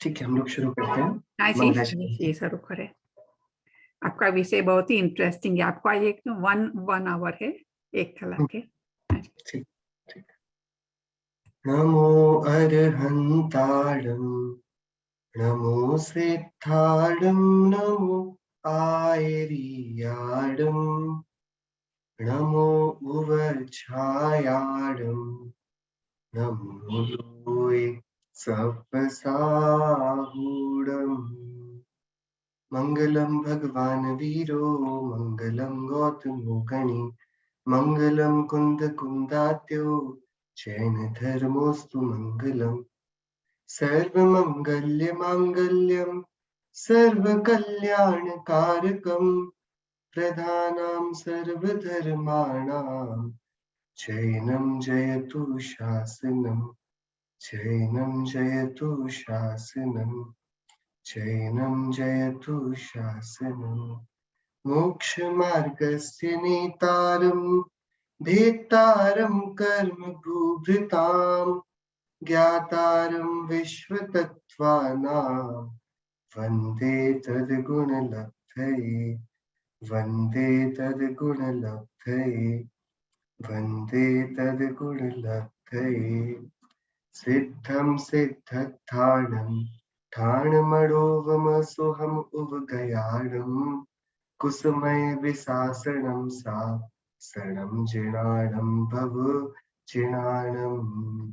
ठीक है, हम लोग शुरू करते हैं। हाँ जी, मंगलाचरण। ये शुरू करें। आपका विषय बहुत ही इंटरेस्टिंग है। आपका एक वन आवर है, 1 कलाक है। ठीक ठीक। नमो अरहंताणं, नमो सिद्धाणं, नमो आयर्याणं, नमो उवच्छायाणं, नमो लोये सप्तसाहूढम्। मंगलम भगवान वीरो, मंगलम गौतमो गणि, मंगलम कुंद कुंदात्यो, जैन धर्मोस्तु मंगलम। सर्वमंगल्य मांगल्यम, सर्वकल्याणकारकम, प्रधानां सर्वधर्माणां, जैनं जयतु शासनम्, जैनं जयतु शासनम्, जैनं जयतु शासनम्। मोक्षमार्गस्य नेतारं, भेत्तारं कर्म भूभृतां, ज्ञातारं विश्वतत्त्वानां, वन्दे तद्गुणलब्धये, वन्दे तद्गुणलब्धये, वन्दे तद्गुणलब्धये। सिद्धं सिद्धस्थानं, ठाणमणोवमसोऽहम् उवगयाणम्, कुसुमय विसासणं सा, सरणं जिणाणं भव जिणाणम्।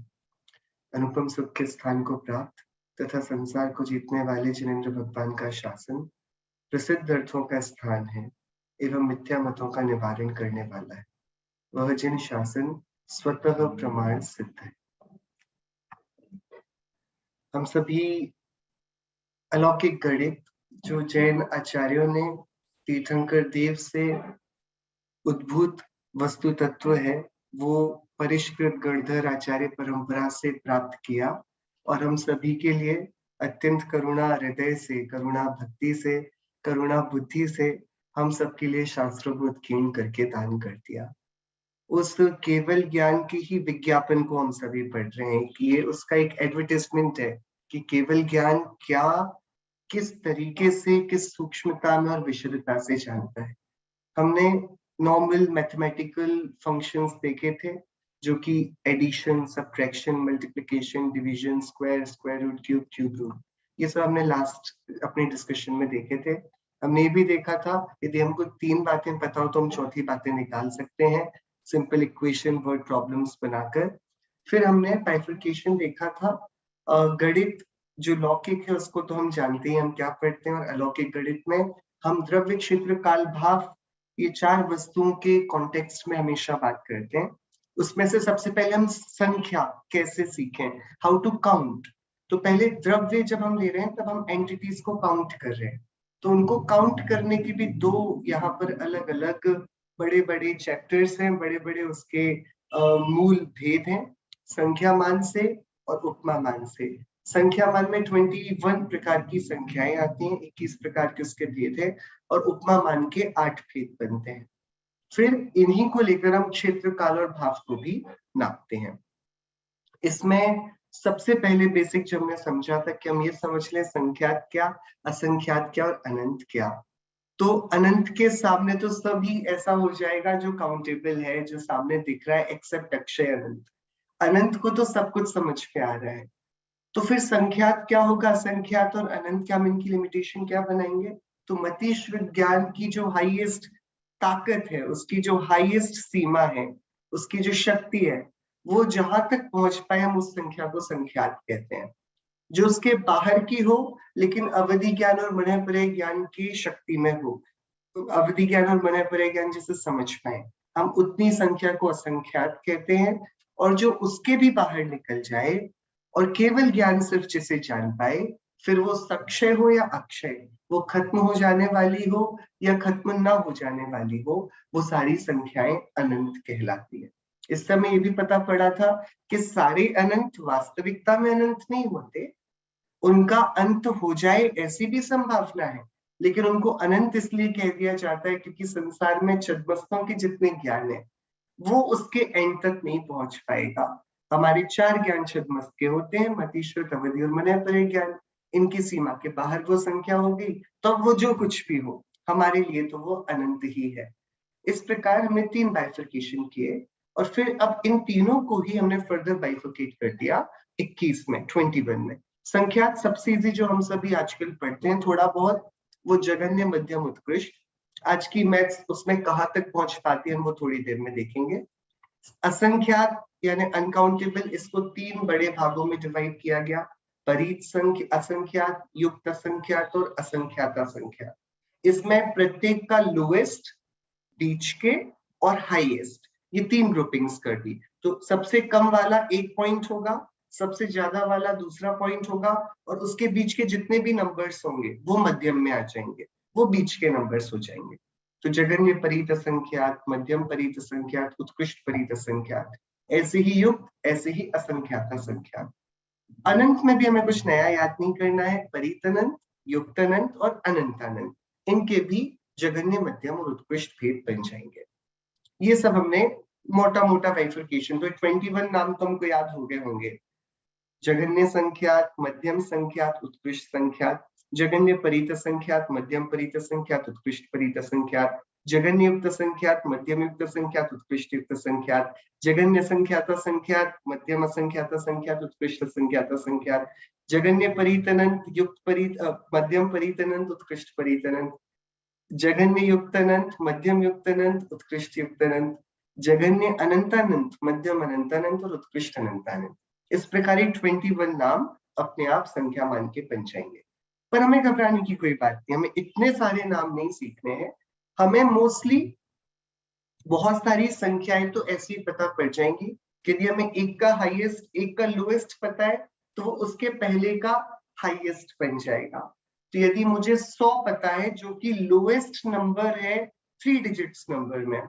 अनुपम सुख के स्थान को प्राप्त तथा संसार को जीतने वाले जिनेंद्र भगवान का शासन प्रसिद्ध अर्थों का स्थान है एवं मिथ्या मतों का निवारण करने वाला है। वह जिन शासन स्वतः प्रमाण सिद्ध है। हम सभी अलौकिक गणित जो जैन आचार्यों ने तीर्थंकर देव से उद्भूत वस्तु तत्व है, वो परिष्कृत गणधर आचार्य परंपरा से प्राप्त किया और हम सभी के लिए अत्यंत करुणा हृदय से, करुणा भक्ति से, करुणा बुद्धि से हम सबके लिए शास्त्रों को उत्कीर्ण करके दान कर दिया। उस केवल ज्ञान के ही विज्ञापन को हम सभी पढ़ रहे हैं कि ये उसका एक एडवर्टाइजमेंट है कि केवल ज्ञान क्या, किस तरीके से, किस सूक्ष्मता में और विशुद्धता से जानता है। हमने नॉर्मल मैथमेटिकल फंक्शंस देखे थे, जो कि addition, subtraction, multiplication, division, square, square root, cube, cube root, ये सब हमने लास्ट अपने डिस्कशन में देखे थे। हमने ये भी देखा था यदि हमको 3 बातें पता हो तो हम चौथी बातें निकाल सकते हैं, सिंपल इक्वेशन वर्ड प्रॉब्लम्स बनाकर। फिर हमने बाइफरकेशन देखा था। गणित जो लौकिक है उसको तो हम जानते हैं, हम क्या पढ़ते हैं, और अलौकिक गणित में हम द्रव्य, क्षेत्र, काल, भाव, ये 4 वस्तुओं के कॉन्टेक्स्ट में हमेशा बात करते हैं। उसमें से सबसे पहले हम संख्या कैसे सीखें, हाउ टू काउंट। तो पहले द्रव्य जब हम ले रहे हैं तब हम एंटिटीज को काउंट कर रहे हैं, तो उनको काउंट करने की भी 2 यहाँ पर अलग अलग बड़े बड़े चैप्टर्स हैं, बड़े बड़े उसके मूल भेद हैं, संख्या मान से और उपमा मान से। संख्या मान में 21 प्रकार की संख्याएं आती हैं, 21 प्रकार के उसके भेद है, और उपमा मान के 8 भेद बनते हैं। फिर इन्हीं को लेकर हम क्षेत्र, काल और भाव को भी नापते हैं। इसमें सबसे पहले बेसिक जो हमने समझा था कि हम ये समझ लें संख्यात क्या, असंख्यात क्या और अनंत क्या। तो अनंत के सामने तो सभी ऐसा हो जाएगा जो काउंटेबल है, जो सामने दिख रहा है, एक्सेप्ट अक्षय अनंत। अनंत को तो सब कुछ समझ में आ रहा है। तो फिर संख्यात क्या होगा, असंख्यात और अनंत क्या, हम इनकी लिमिटेशन क्या बनाएंगे। तो मतीश्वर विज्ञान की जो हाईएस्ट ताकत है, उसकी जो हाईएस्ट सीमा है, उसकी जो शक्ति है, वो जहां तक पहुंच पाए हम उस संख्या को संख्यात कहते हैं। जो उसके बाहर की हो लेकिन अवधि ज्ञान और मनःपरय ज्ञान की शक्ति में हो, तो अवधि ज्ञान और मनःपरय ज्ञान जिसे समझ पाए, हम उतनी संख्या को असंख्यात कहते हैं। और जो उसके भी बाहर निकल जाए और केवल ज्ञान सिर्फ जिसे जान पाए, फिर वो सक्षय हो या अक्षय, वो खत्म हो जाने वाली हो या खत्म ना हो जाने वाली हो, वो सारी संख्याएं अनंत कहलाती है। इस समय ये भी पता पड़ा था कि सारे अनंत वास्तविकता में अनंत नहीं होते, उनका अंत हो जाए ऐसी भी संभावना है, लेकिन उनको अनंत इसलिए कह दिया जाता है क्योंकि संसार में छद्मस्तों के जितने ज्ञान है वो उसके एंड तक नहीं पहुंच पाएगा। हमारे 4 ज्ञान छद्मस्त के होते हैं, मति, श्रुत, अवधि और मनःपरय ज्ञान। इनकी सीमा के बाहर वो संख्या हो गई, तो वो जो कुछ भी हो हमारे लिए तो वो अनंत ही है। इस प्रकार हमने 3 बाइफर्केशन किए और फिर अब इन तीनों को ही हमने फर्दर बाइफर्केट कर दिया 21 में, 21 में। संख्यात सबसे इजी जो हम सभी आजकल पढ़ते हैं थोड़ा बहुत, वो जघन्य, मध्यम, उत्कृष्ट। आज की मैथ्स उसमें कहाँ तक पहुंच पाती है हम वो थोड़ी देर में देखेंगे। असंख्यात यानी अनकाउंटेबल, इसको 3 बड़े भागों में डिवाइड किया गया, परीत संख्या, असंख्यात, युक्त असंख्यात और असंख्यात असंख्यात। इसमें प्रत्येक का लोएस्ट, बीच के और हाईएस्ट, ये 3 ग्रुपिंग्स कर दी। तो सबसे कम वाला 1 पॉइंट होगा, सबसे ज्यादा वाला दूसरा पॉइंट होगा, और उसके बीच के जितने भी नंबर्स होंगे वो मध्यम में आ जाएंगे, वो बीच के नंबर्स हो जाएंगे। तो जघन्य परीत असंख्यात, मध्यम परीत असंख्यात, उत्कृष्ट परीत असंख्यात, ऐसे ही युक्त, ऐसे ही असंख्यात असंख्यात। अनंत में भी हमें कुछ नया याद नहीं करना है, परीत अनंत, युक्त अनंत और अनंत अनंत, इनके भी जघन्य, मध्यम और उत्कृष्ट भेद बन जाएंगे। ये सब हमने मोटा मोटा बाइफर्केशन, तो 21 नाम तो हमको याद हो गए होंगे। जघन्य संख्यात, मध्यम संख्यात, उत्कृष्ट संख्यात, जघन्य परीत संख्यात, मध्यम परीत संख्यात, उत्कृष्ट परीत संख्यात, जघन्य युक्त संख्यात, मध्यम युक्त संख्यात, उत्कृष्ट युक्त संख्यात, जघन्य संख्यात संख्यात, मध्यम संख्यात संख्यात, उत्कृष्ट संख्यात संख्यात, जघन्य परीत अनंत, युक्त परीत, मध्यम परीत अनंत, उत्कृष्ट परीत अनंत, जघन्य युक्त अनंत, मध्यम युक्त अनंत, उत्कृष्ट युक्त अनंत, जघन्य अनंत अनंत, मध्यम अनंत अनंत और उत्कृष्ट अनंत अनंत। इस प्रकार 21 नाम अपने आप संख्या मान के बन जाएंगे। पर हमें घबराने की कोई बात नहीं, हमें इतने सारे नाम नहीं सीखने हैं। हमें मोस्टली बहुत सारी संख्याएं तो ऐसी पता पड़ जाएंगी कि यदि हमें एक का हाईएस्ट, एक का लोएस्ट पता है तो वो उसके पहले का हाईएस्ट बन जाएगा। तो यदि मुझे 100 पता है जो कि लोएस्ट नंबर है 3 डिजिट्स नंबर में,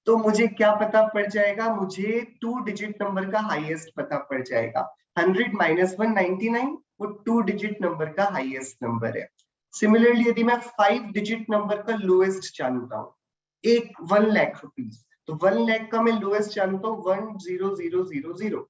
तो मुझे क्या पता पड़ जाएगा, मुझे 2 डिजिट नंबर का हाईएस्ट पता पड़ जाएगा। 100 - 199 वो 2 डिजिट नंबर का हाईएस्ट नंबर है। सिमिलरली यदि मैं 5 डिजिट नंबर का लोएस्ट जानता हूँ, 1 लाख रुपीज, तो 1 लाख का मैं लोएस्ट जानता हूँ 10000।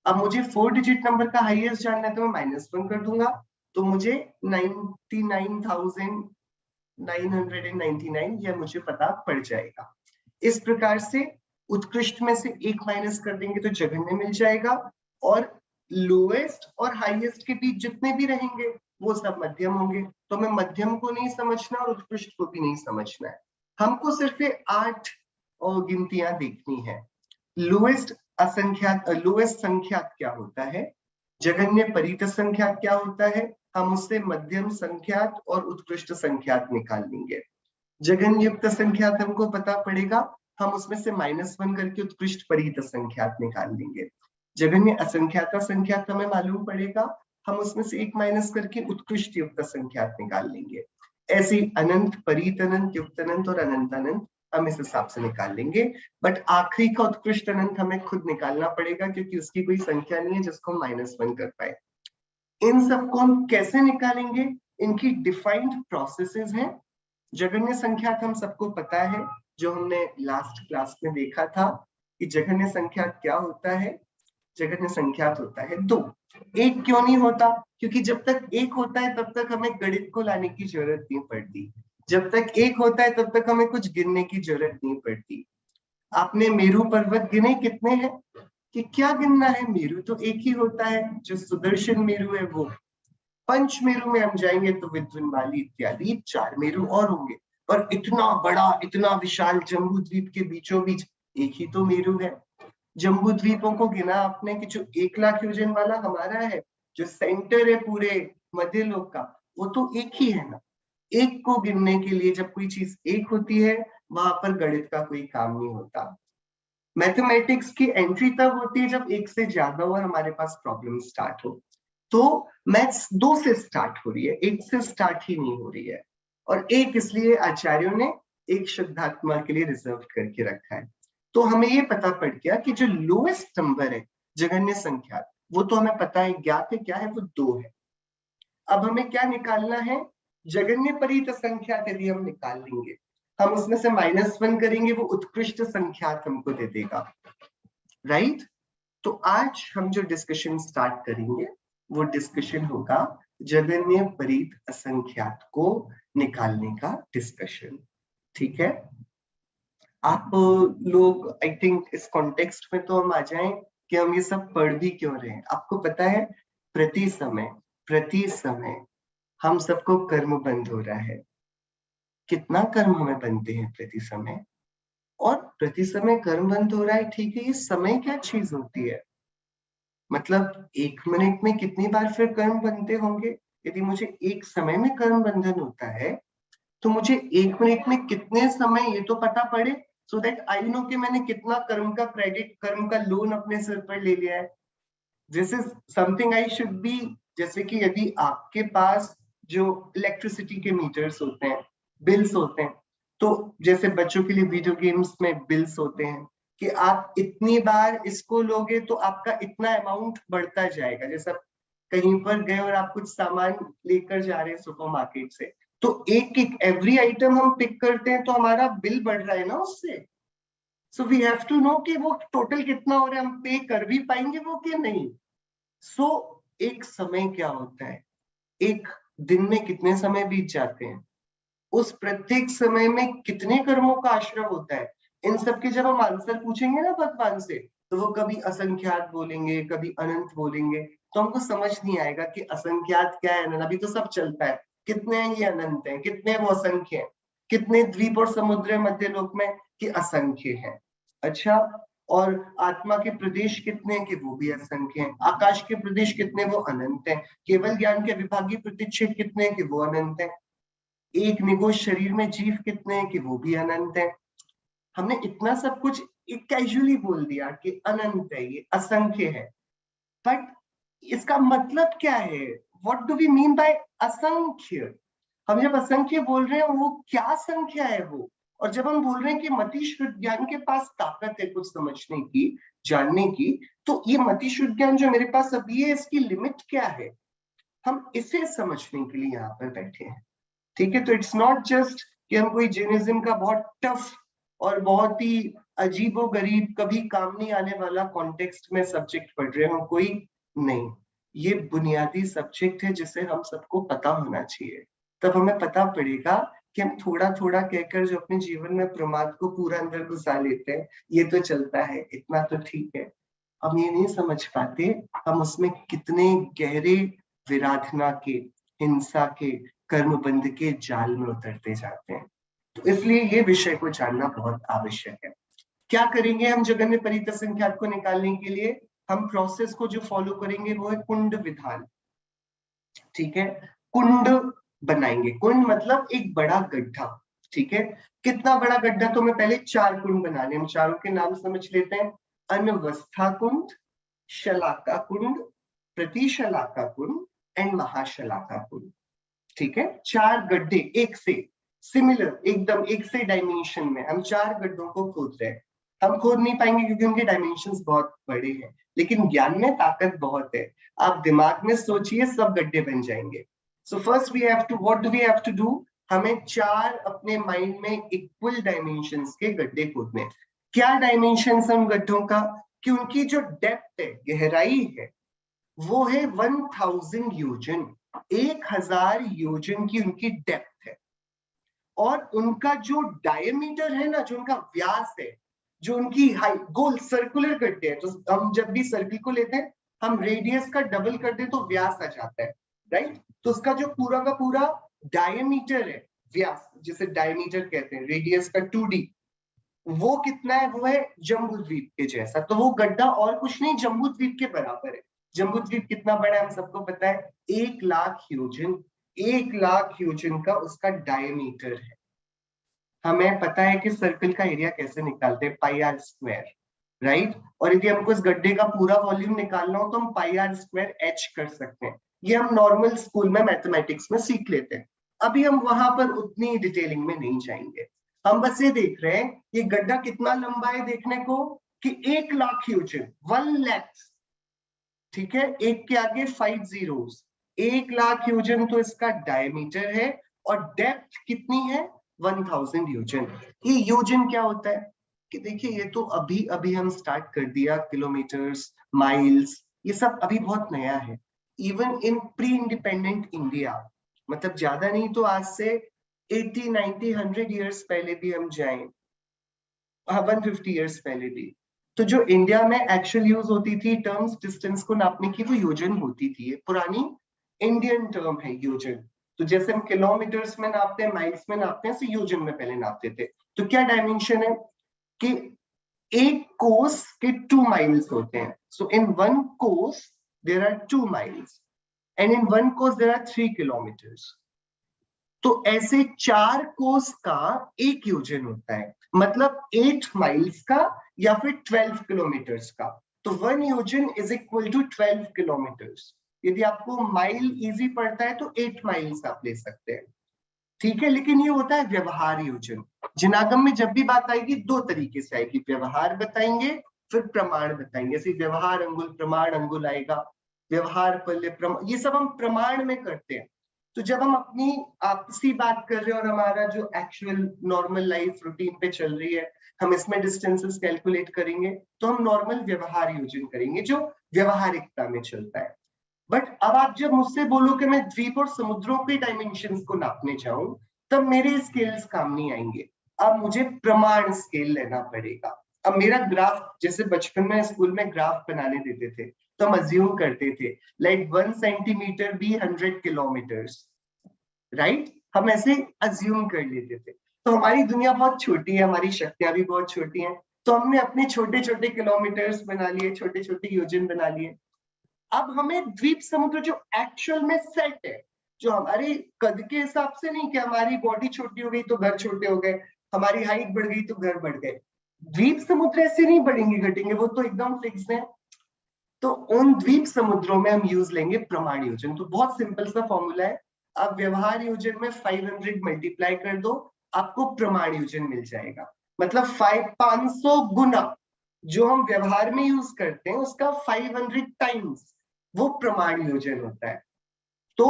अब मुझे 4 डिजिट नंबर का हाईएस्ट जानना है तो मैं -1 कर दूंगा, तो मुझे 99,999 यह मुझे पता पड़ जाएगा। इस प्रकार से उत्कृष्ट में से 1 माइनस कर देंगे तो जघन्य मिल जाएगा, और लोएस्ट और हाईएस्ट के बीच जितने भी रहेंगे वो सब मध्यम होंगे। तो हमें मध्यम को नहीं समझना और उत्कृष्ट को भी नहीं समझना है, हमको सिर्फ ये 8 गिनतियां देखनी है। लोएस्ट असंख्यात, लोएस्ट संख्यात क्या होता है, जघन्य परीत संख्यात क्या होता है, हम उससे मध्यम संख्यात और उत्कृष्ट संख्यात निकाल लेंगे। जघन्य युक्त संख्यात हमको पता पड़ेगा, हम उसमें से -1 करके उत्कृष्ट परीत संख्यात निकाल लेंगे। जघन्य असंख्यात संख्यात हमें मालूम पड़ेगा, हम उसमें से 1 माइनस करके उत्कृष्ट युक्त संख्यात निकाल लेंगे। ऐसे अनंत, परीत अनंत, युक्त अनंत और अनंत अनंत हम इस हिसाब से निकाल लेंगे। बट आखिरी का उत्कृष्ट अनंत हमें खुद निकालना पड़ेगा, क्योंकि उसकी कोई संख्या नहीं है जिसको हम -1 कर पाए। इन सबको हम कैसे निकालेंगे, इनकी डिफाइंड प्रोसेसेस हैं। जघन्य संख्यात हम सबको पता है, जो हमने लास्ट क्लास में देखा था कि जघन्य संख्यात क्या होता है। जघन्य संख्यात होता है 2। एक क्यों नहीं होता, क्योंकि जब तक एक होता है तब तक हमें गणित को लाने की जरूरत नहीं पड़ती। जब तक एक होता है तब तक हमें कुछ गिनने की जरूरत नहीं पड़ती। आपने मेरू पर्वत गिने कितने हैं, कि क्या गिनना है, मेरू तो एक ही होता है, जो सुदर्शन मेरू है वो। पंच मेरू में हम जाएंगे तो विध्वंसमाली इत्यादि 4 मेरू और होंगे, पर इतना बड़ा, इतना विशाल जम्बू द्वीप के बीचों बीच एक ही तो मेरू है। जम्बू द्वीपों को गिना आपने कि जो 1 लाख योजन वाला हमारा है, जो सेंटर है पूरे मध्य लोक का, वो तो एक ही है ना। एक को गिनने के लिए जब कोई चीज एक होती है, वहां पर गणित का कोई काम नहीं होता। मैथमेटिक्स की एंट्री तब होती है जब एक से ज्यादा और हमारे पास प्रॉब्लम स्टार्ट हो। तो मैथ्स 2 से स्टार्ट हो रही है, 1 से स्टार्ट ही नहीं हो रही है। और एक इसलिए आचार्यों ने एक शुद्धात्मा के लिए रिजर्व करके रखा है। तो हमें ये पता पड़ गया कि जो लोएस्ट नंबर है जघन्य संख्या, वो तो हमें पता है, ज्ञात है क्या है, वो 2 है। अब हमें क्या निकालना है, जघन्य परीत संख्या यदि हम निकाल लेंगे, हम उसमें से -1 करेंगे, वो उत्कृष्ट संख्या हमको दे देगा, राइट। तो आज हम जो डिस्कशन स्टार्ट करेंगे वो डिस्कशन होगा जगन्य परीत असंख्यात को निकालने का डिस्कशन। ठीक है, आप लोग आई थिंक इस कॉन्टेक्स्ट में तो हम आ जाएं कि हम ये सब पढ़ भी क्यों रहे हैं। आपको पता है प्रति समय हम सबको कर्म बंध हो रहा है। कितना कर्म हमें बनते हैं प्रति समय, और प्रति समय कर्म बंद हो रहा है। ठीक है, ये समय क्या चीज होती है? मतलब 1 मिनट में कितनी बार फिर कर्म बनते होंगे? यदि मुझे एक समय में कर्म बंधन होता है तो मुझे 1 मिनट में कितने समय ये तो पता पड़े, सो दैट आई नो कि मैंने कितना कर्म का क्रेडिट, कर्म का लोन अपने सिर पर ले लिया है। This is something I should be. जैसे कि यदि आपके पास जो इलेक्ट्रिसिटी के मीटर्स होते हैं, बिल्स होते हैं, तो जैसे बच्चों के लिए वीडियो गेम्स में बिल्स होते हैं कि आप इतनी बार इसको लोगे तो आपका इतना अमाउंट बढ़ता जाएगा। जैसे आप कहीं पर गए और आप कुछ सामान लेकर जा रहे हैं सुपरमार्केट से, तो एक एक एवरी आइटम हम पिक करते हैं तो हमारा बिल बढ़ रहा है ना उससे। So we have to know कि वो टोटल कितना हो रहा है, हम पे कर भी पाएंगे वो कि नहीं। सो एक समय क्या होता है, एक दिन में कितने समय बीत जाते हैं, उस प्रत्येक समय में कितने कर्मों का आश्रय होता है। इन सब के जब हम आंसर पूछेंगे ना भगवान से, तो वो कभी असंख्यात बोलेंगे, कभी अनंत बोलेंगे, तो हमको समझ नहीं आएगा कि असंख्यात क्या है, अनंत। अभी तो सब चलता है, कितने हैं ये अनंत है, कितने वो असंख्य हैं, कितने द्वीप और समुद्र मध्य लोक में कि असंख्य है। अच्छा, और आत्मा के प्रदेश कितने हैं कि वो भी असंख्य हैं। आकाश के प्रदेश कितने, वो अनंत है। केवल ज्ञान के विभागीय प्रतिच्छेद कितने हैं कि वो अनंत है। एक निगोश शरीर में जीव कितने हैं कि वो भी अनंत है। हमने इतना सब कुछ एक कैजुअली बोल दिया कि अनंत है, ये असंख्य है, बट इसका मतलब क्या है? What do we mean by असंख्य? हम जब असंख्य बोल रहे हैं वो क्या संख्या है वो? और जब हम बोल रहे हैं कि मति शुद्ध ज्ञान के पास ताकत है कुछ समझने की, जानने की, तो ये मति शुद्ध ज्ञान जो मेरे पास अभी है, इसकी लिमिट क्या है? हम इसे समझने के लिए यहाँ पर बैठे हैं। ठीक है, तो इट्स नॉट जस्ट कि हम कोई जैनिज्म का बहुत टफ और बहुत ही अजीबो गरीब, कभी काम नहीं आने वाला कॉन्टेक्स्ट में सब्जेक्ट पढ़ रहे हो, कोई नहीं। ये बुनियादी सब्जेक्ट है जिसे हम सबको पता होना चाहिए। तब हमें पता पड़ेगा कि हम थोड़ा थोड़ा कहकर जो अपने जीवन में प्रमाद को पूरा अंदर घुसा लेते हैं, ये तो चलता है, इतना तो ठीक है। हम ये नहीं समझ पाते हम उसमें कितने गहरे विराधना के, हिंसा के, कर्मबंध के जाल में उतरते जाते हैं। तो इसलिए ये विषय को जानना बहुत आवश्यक है। क्या करेंगे हम जगन्य परीत असंख्यात को निकालने के लिए? हम प्रोसेस को जो फॉलो करेंगे वो है कुंड विधान। ठीक है, कुंड बनाएंगे। कुंड मतलब एक बड़ा गड्ढा। ठीक है, कितना बड़ा गड्ढा? तो मैं पहले 4 कुंड बनाने, हम चारों के नाम समझ लेते हैं। अनवस्था कुंड, शलाका कुंड, प्रतिशलाका कुंड एंड महाशलाका कुंड। ठीक है, 4 गड्ढे एक से सिमिलर, एकदम एक से डायमेंशन में हम 4 गड्ढों को खोद रहे हैं। हम खोद नहीं पाएंगे क्योंकि उनके डायमेंशंस बहुत बड़े हैं, लेकिन ज्ञान में ताकत बहुत है। आप दिमाग में सोचिए, सब गड्ढे बन जाएंगे। So first we have to, what do we have to do? हमें 4 अपने माइंड में इक्वल डायमेंशंस के गड्ढे खोदने। क्या डायमेंशंस उन गड्ढों का? कि उनकी जो डेप्थ है, गहराई है, वो है 1000 योजन, 1000 योजन की उनकी डेप्थ है। और उनका जो डायमीटर है ना, जो उनका व्यास है, जो उनकी हाइट, गोल सर्कुलर गड्ढे हैं, तो हम जब भी सर्किल को लेते हैं, हम रेडियस का डबल कर दे तो व्यास आ जाता है, राइट? तो उसका जो पूरा का पूरा डायमीटर है, व्यास जिसे डायमीटर कहते हैं, रेडियस का 2d, वो कितना है? वो है जम्बूद्वीप के जैसा। तो वो गड्ढा और कुछ नहीं, जम्बूद्वीप के बराबर है। जम्बूद्वीप कितना बड़ा है हम सबको पता है, 1,00,000 योजन। 1,00,000 योजन का उसका डायमीटर है। हमें पता है कि सर्कल का एरिया कैसे निकालते हैं, पाई आर स्क्वायर, राइट? और यदि हमको इस गड्ढे का पूरा वॉल्यूम निकालना हो तो हम पाई आर स्क्वायर एच कर सकते हैं। ये हम नॉर्मल स्कूल में मैथमेटिक्स में सीख लेते हैं। अभी हम वहां पर उतनी डिटेलिंग में नहीं जाएंगे। हम बस ये देख रहे हैं ये गड्ढा कितना लंबा है देखने को, कि 1,00,000 योजन, 1,00,000। ठीक है, एक के आगे 5 zeros, 1,00,000 योजन तो इसका डायमीटर है। और डेप्थ कितनी है? 1000 योजन। ये योजन क्या होता है कि देखिए, ये तो अभी अभी हम स्टार्ट कर दिया, किलोमीटर्स, माइल्स, ये सब अभी बहुत नया है। Even in pre independent India, मतलब ज्यादा नहीं तो आज से 80, 90, 100 ईयर्स पहले भी हम जाएं, 150 ईयर्स पहले भी, तो जो इंडिया में एक्चुअल यूज होती थी टर्म्स डिस्टेंस को नापने की, वो योजन होती थी। ये पुरानी इंडियन टर्म है योजन। तो जैसे हम किलोमीटर्स में नापते हैं, माइल्स में नापते हैं, तो योजन में पहले नापते थे। तो क्या डायमेंशन है कि एक कोस के 2 माइल्स होते हैं। So in one kos there are 2 miles and in one kos there are 3 kilometres. तो ऐसे 4 कोस का एक योजन होता है, मतलब 8 माइल्स का या फिर 12 किलोमीटर्स का। तो 1 योजन इज इक्वल टू 12 किलोमीटर्स। यदि आपको माइल इजी पड़ता है तो 8 माइल्स आप ले सकते हैं, ठीक है। लेकिन ये होता है व्यवहार योजन। जिनागम में जब भी बात आएगी 2 तरीके से आएगी, व्यवहार बताएंगे फिर प्रमाण बताएंगे। जैसे व्यवहार अंगुल, प्रमाण अंगुल आएगा, व्यवहार पल्ले, ये सब हम प्रमाण में करते हैं। तो जब हम अपनी आपसी बात कर रहे हैं और हमारा जो एक्चुअल नॉर्मल लाइफ रूटीन पे चल रही है, हम इसमें डिस्टेंसेस कैलकुलेट करेंगे, तो हम नॉर्मल व्यवहार योजन करेंगे जो व्यवहारिकता में चलता है। बट अब आप जब मुझसे बोलो कि मैं द्वीप और समुद्रों के डायमेंशंस को नापने चाहूं, तब मेरे स्केल्स काम नहीं आएंगे। अब मुझे प्रमाण स्केल लेना पड़ेगा। अब मेरा ग्राफ, जैसे बचपन में स्कूल में ग्राफ बनाने देते थे, तो हम अज्यूम करते थे लाइक 1 सेंटीमीटर भी 100 किलोमीटर्स, राइट। हम ऐसे अज्यूम कर लेते थे। तो हमारी दुनिया बहुत छोटी है, हमारी शक्तियां भी बहुत छोटी हैं, तो हमने अपने छोटे छोटे किलोमीटर्स बना लिए, छोटे छोटे योजन बना लिए। अब हमें द्वीप समुद्र जो एक्चुअल में सेट है, जो हमारे कद के हिसाब से नहीं कि हमारी बॉडी छोटी हो गई तो घर छोटे हो गए, हमारी हाइट बढ़ गई तो घर बढ़ गए, द्वीप समुद्र ऐसे नहीं बढ़ेंगे घटेंगे, वो तो एकदम फिक्स है। तो उन द्वीप समुद्रों में हम यूज लेंगे प्रमाण योजन। तो बहुत सिंपल सा फॉर्मूला है, आप व्यवहार योजन में 500 मल्टीप्लाई कर दो, आपको प्रमाण योजन मिल जाएगा। मतलब 500 गुना जो हम व्यवहार में यूज करते हैं उसका 500 टाइम्स वो प्रमाण योजन होता है। तो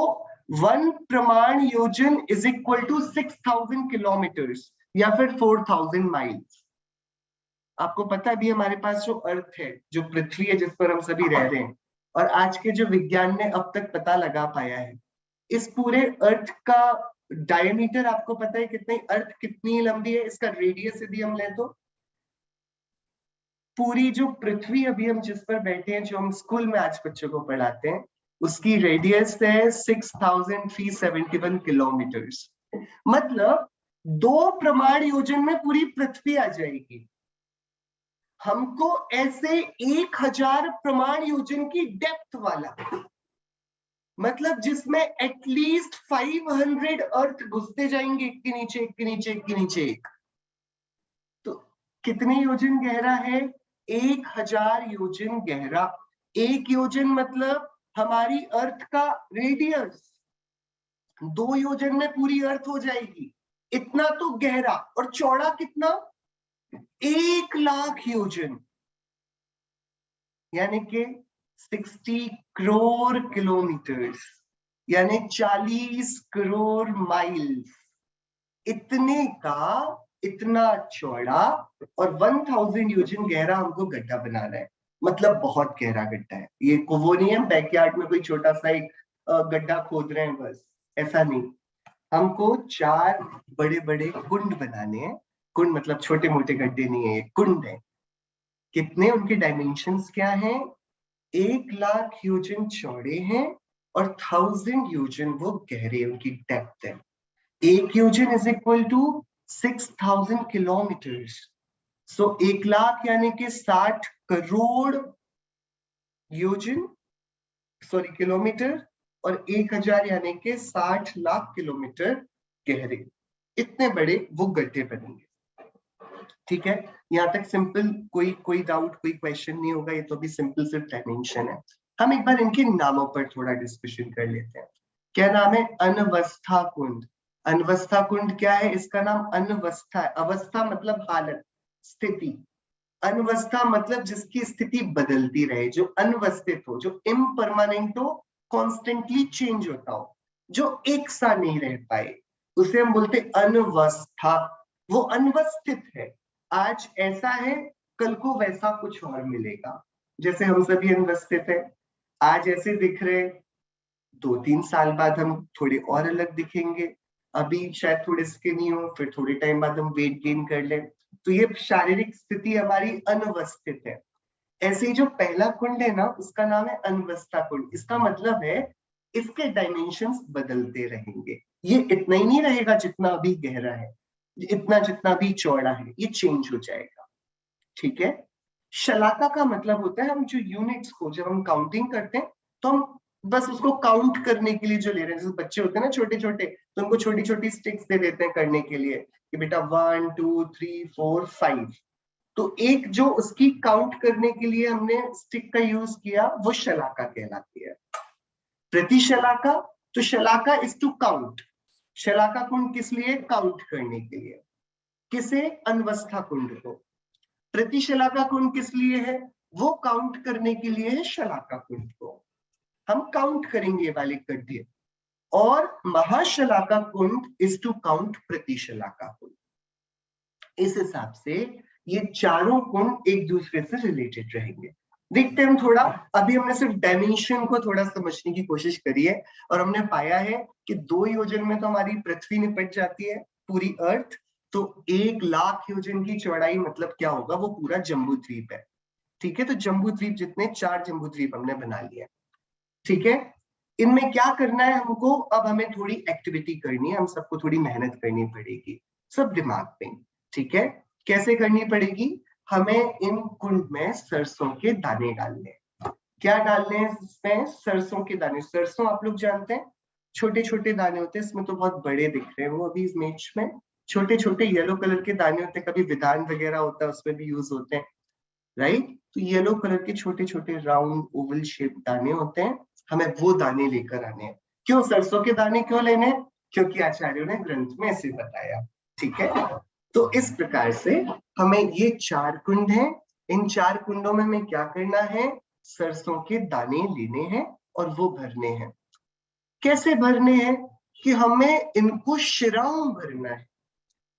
1 प्रमाण योजन इज इक्वल टू 6000 किलोमीटर्स या फिर 4000 माइल्स। आपको पता है अभी हमारे पास जो अर्थ है, जो पृथ्वी है जिस पर हम सभी रह रहे हैं, और आज के जो विज्ञान ने अब तक पता लगा पाया है, इस पूरे अर्थ का डायमीटर आपको पता है कितनी, अर्थ कितनी लंबी है, इसका रेडियस यदि हम लें तो पूरी जो पृथ्वी अभी हम जिस पर बैठे हैं, जो हम स्कूल में आज बच्चों को पढ़ाते हैं, उसकी रेडियस है 6371 किलोमीटर्स। मतलब 2 प्रमाण योजन में पूरी पृथ्वी आ जाएगी। हमको ऐसे 1000 प्रमाण योजन की डेप्थ वाला, मतलब जिसमें एटलीस्ट 500 अर्थ घुसते जाएंगे, एक के नीचे एक के नीचे एक के नीचे एक। तो कितने योजन गहरा है? 1000 योजन गहरा। एक योजन मतलब हमारी अर्थ का रेडियस, 2 योजन में पूरी अर्थ हो जाएगी। इतना तो गहरा। और चौड़ा कितना? 1,00,000 योजन, यानी कि 60 करोड़ किलोमीटर्स, यानी 40 करोड़ माइल्स। इतने का इतना चौड़ा और 1000 योजन गहरा हमको गड्ढा बनाना है। मतलब बहुत गहरा गड्ढा है ये, वो नहीं है बैकयार्ड में कोई छोटा सा एक गड्ढा खोद रहे हैं बस, ऐसा नहीं। हमको 4 बड़े बड़े कुंड बनाने हैं। कुंड मतलब छोटे मोटे गड्ढे नहीं है, ये कुंड है। कितने, उनके डायमेंशंस क्या हैं? 1,00,000 योजन चौड़े हैं और 1000 योजन वो गहरे, उनकी डेप्थ है। एक योजन इज इक्वल टू 6000 किलोमीटर्स। सो 1,00,000 यानी कि 60 करोड़ योजन, सॉरी किलोमीटर, और 1000 यानी कि 60 लाख किलोमीटर गहरे। इतने बड़े वो गड्ढे बनेंगे। ठीक है, यहाँ तक सिंपल, कोई डाउट, कोई क्वेश्चन नहीं होगा। ये तो अभी सिंपल सिर्फ डायमेंशन है। हम एक बार इनके नामों पर थोड़ा डिस्कशन कर लेते हैं। क्या नाम है? अनवस्था कुंड। अनवस्था कुंड क्या है? इसका नाम अनवस्था है। अवस्था मतलब हालत, स्थिति। अनवस्था मतलब जिसकी स्थिति बदलती रहे, जो अनवस्थित हो, जो इम्परमानेंट हो, कॉन्स्टेंटली चेंज होता हो, जो एक सा नहीं रह पाए, उसे हम बोलते अनवस्था। वो अनवस्थित है, आज ऐसा है कल को वैसा कुछ और मिलेगा। जैसे हम सभी अनवस्थित है, आज ऐसे दिख रहे 2-3 साल बाद हम थोड़े और अलग दिखेंगे, अभी शायद थोड़े स्किनी हो, फिर थोड़े टाइम बाद हम वेट गेन कर लें। तो ये शारीरिक स्थिति हमारी अनवस्थित है। ऐसे ही जो पहला कुंड है ना, उसका नाम है अनवस्था कुंड। इसका मतलब है इसके डायमेंशंस बदलते रहेंगे, ये इतना ही नहीं रहेगा जितना अभी गहरा है, इतना जितना भी चौड़ा है, ये चेंज हो जाएगा। ठीक है। शलाका का मतलब होता है हम जो यूनिट्स को जब हम काउंटिंग करते हैं तो हम बस उसको काउंट करने के लिए जो ले रहे हैं, जैसे बच्चे होते हैं ना छोटे छोटे, तो उनको छोटी छोटी स्टिक्स दे देते हैं करने के लिए कि बेटा 1 2 3 4 5। तो एक जो उसकी काउंट करने के लिए हमने स्टिक का यूज किया वो शलाका कहलाती है। प्रतिशलाका, तो शलाका इज टू काउंट। शलाका कुंड किस लिए? काउंट करने के लिए। किसे? अनवस्था कुंड को। प्रतिशलाका कुंड किस लिए है? वो काउंट करने के लिए है शलाका कुंड को, हम काउंट करेंगे ये वाले गड्ढे। और महाशलाका कुंड इज टू काउंट प्रतिशलाका कुंड। इस हिसाब से ये चारों कुंड एक दूसरे से रिलेटेड रहेंगे। देखते हैं हम थोड़ा, अभी हमने सिर्फ डायमेंशन को थोड़ा समझने की कोशिश करी है और हमने पाया है कि 2 योजन में तो हमारी पृथ्वी निपट जाती है, पूरी अर्थ। तो 1 लाख योजन की चौड़ाई मतलब क्या होगा? वो पूरा जम्बू द्वीप है। ठीक है, तो जम्बू द्वीप जितने 4 जम्बू द्वीप हमने बना लिए। ठीक है, इनमें क्या करना है हमको? अब हमें थोड़ी एक्टिविटी करनी है, हम सबको थोड़ी मेहनत करनी पड़ेगी, सब दिमाग पे। ठीक है, कैसे करनी पड़ेगी? हमें इन कुंड में सरसों के दाने डालने हैं। क्या डालने हैं इसमें? सरसों के दाने। सरसों आप लोग जानते हैं छोटे छोटे दाने होते हैं, इसमें तो बहुत बड़े दिख रहे हैं वो अभी इमेज में। छोटे छोटे येलो कलर के दाने होते हैं, कभी विधान वगैरह होता है उसमें भी यूज होते हैं, राइट। तो येलो कलर के छोटे छोटे राउंड ओवल शेप दाने होते हैं, हमें वो दाने लेकर आने हैं। क्यों सरसों के दाने क्यों लेने? क्योंकि आचार्यों ने ग्रंथ में ऐसे बताया। ठीक है, तो इस प्रकार से हमें ये 4 कुंड हैं। इन 4 कुंडों में हमें क्या करना है? सरसों के दाने लेने हैं और वो भरने हैं। कैसे भरने हैं? कि हमें इनको शिराओं भरना है।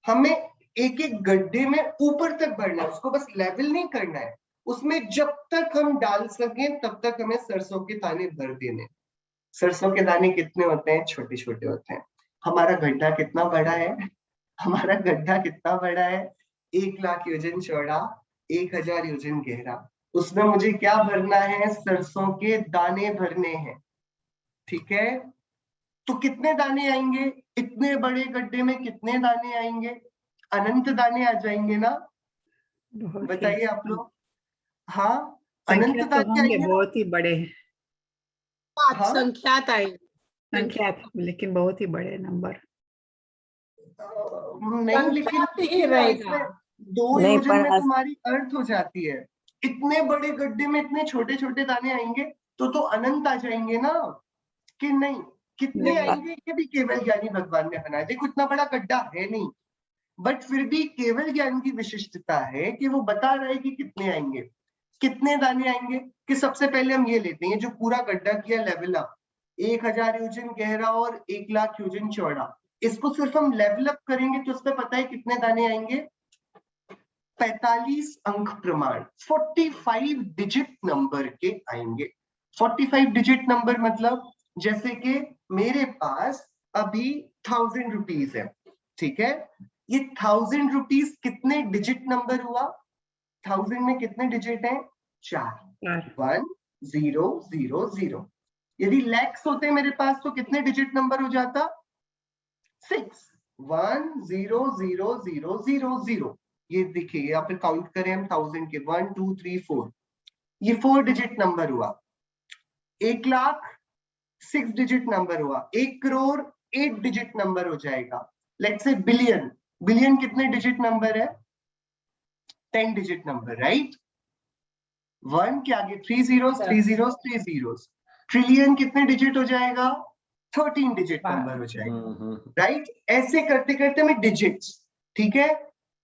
हमें एक एक गड्ढे में ऊपर तक भरना है, उसको बस लेवल नहीं करना है। उसमें जब तक हम डाल सके तब तक हमें सरसों के दाने भर देने। सरसों के दाने कितने होते हैं? छोटे छोटे होते हैं। हमारा गड्ढा कितना बड़ा है? हमारा गड्ढा कितना बड़ा है? 1 लाख योजन चौड़ा, 1000 योजन गहरा। उसमें मुझे क्या भरना है? सरसों के दाने भरने हैं। ठीक है, तो कितने दाने आएंगे? इतने बड़े गड्ढे में कितने दाने आएंगे? अनंत दाने आ जाएंगे ना? बहुत ही बताइए आप लोग। हाँ, संख्या अनंत तो दाने होंगे, आएंगे ना? बहुत ही बड़े हैं। हाँ, संख्यात आएगी। संख्या लेकिन बहुत ही बड़े नंबर। नहीं, लेकिन संख्यात ही रहेगा। इसमें 2 नहीं, योजन पर में तुम्हारी अर्थ हो जाती है। इतने बड़े गड्ढे में इतने छोटे छोटे दाने आएंगे तो अनंत आ जाएंगे ना, कि नहीं? कितने नहीं, आएंगे ये भी केवल ज्ञानी भगवान ने बनाया। देखो इतना बड़ा गड्ढा है नहीं, बट फिर भी केवल ज्ञान की विशिष्टता है कि वो बता रहा है कि कितने आएंगे, कितने दाने आएंगे। कि सबसे पहले हम ये लेते हैं जो पूरा गड्ढा किया लेवल अप, 1000 योजन गहरा और 1 लाख योजन चौड़ा। इसको सिर्फ हम लेवल अप करेंगे तो उसमें पता है कितने दाने आएंगे? 45 अंक प्रमाण, 45 डिजिट नंबर के आएंगे। 45 डिजिट नंबर मतलब जैसे कि मेरे पास अभी 1000 रुपीज है। ठीक है, ये 1000 रुपीज कितने डिजिट नंबर हुआ? 1000 में कितने डिजिट हैं? 4, 1 0 0 0। यदि लैक्स होते मेरे पास तो कितने डिजिट नंबर हो जाता? 6, 1 0 0 0 0 0। ये देखिए, या फिर काउंट करें हम 1000 के 1 2 3 4, ये 4 डिजिट नंबर हुआ। 1 लाख 6 डिजिट नंबर हुआ। 1 करोड़ 8 डिजिट नंबर हो जाएगा। लेट्स से बिलियन, बिलियन कितने डिजिट नंबर है? 10 डिजिट नंबर, राइट। 1 के आगे 3 zeros 3 zeros 3 zeros। ट्रिलियन कितने डिजिट हो जाएगा? 13 डिजिट नंबर हो जाएगा, राइट। ऐसे करते करते में डिजिट्स, ठीक है।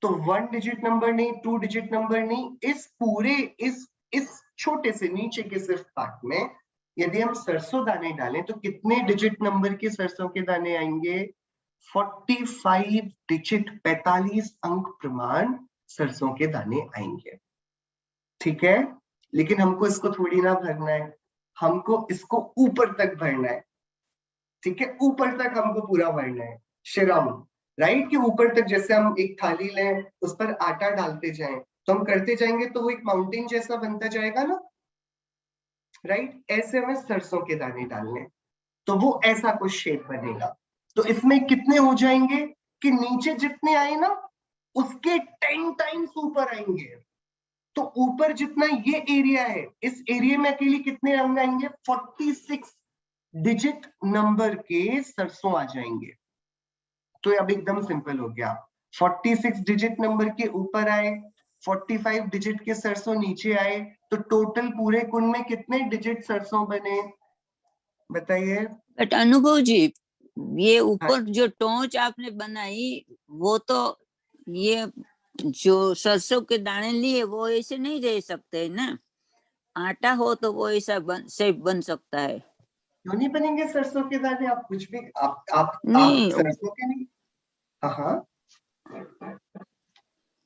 तो 1 डिजिट नंबर नहीं, 2 डिजिट नंबर नहीं, इस पूरे इस छोटे से नीचे के सिर्फ पार्ट में यदि हम सरसों दाने डालें तो कितने डिजिट नंबर के सरसों के दाने आएंगे? 45 डिजिट, 45 अंक प्रमाण सरसों के दाने आएंगे। ठीक है, लेकिन हमको इसको थोड़ी ना भरना है, हमको इसको ऊपर तक भरना है। ठीक है, ऊपर तक हमको पूरा भरना है, शिरम, राइट, कि ऊपर तक जैसे हम एक थाली लें, उस पर आटा डालते जाएं, तो हम करते जाएंगे तो वो एक माउंटेन जैसा बनता जाएगा ना, राइट। ऐसे हमें सरसों के दाने डालने, तो वो ऐसा कुछ शेप बनेगा। तो इसमें कितने हो जाएंगे कि नीचे जितने आए ना उसके 10 टाइम्स ऊपर आएंगे। तो ऊपर जितना ये एरिया है, इस एरिया में अकेले कितने रंग आएंगे? 46 डिजिट नंबर के सरसों आ जाएंगे। तो अब एकदम सिंपल हो गया, 46 डिजिट नंबर के ऊपर आए, 45 डिजिट के सरसों नीचे आए, तो टोटल पूरे कुंड में कितने डिजिट सरसों बने बताइए। बट अनुभव जी, ये हाँ, ऊपर जो टोंच आपने बनाई वो तो ये जो सरसों के दाने लिए वो ऐसे नहीं रह सकते ना, आटा हो तो वो ऐसा शेप बन सकता है। क्यों नहीं बनेंगे सरसों के दाने? आप कुछ भी आप नहीं, सरसों के नहीं। हाँ हाँ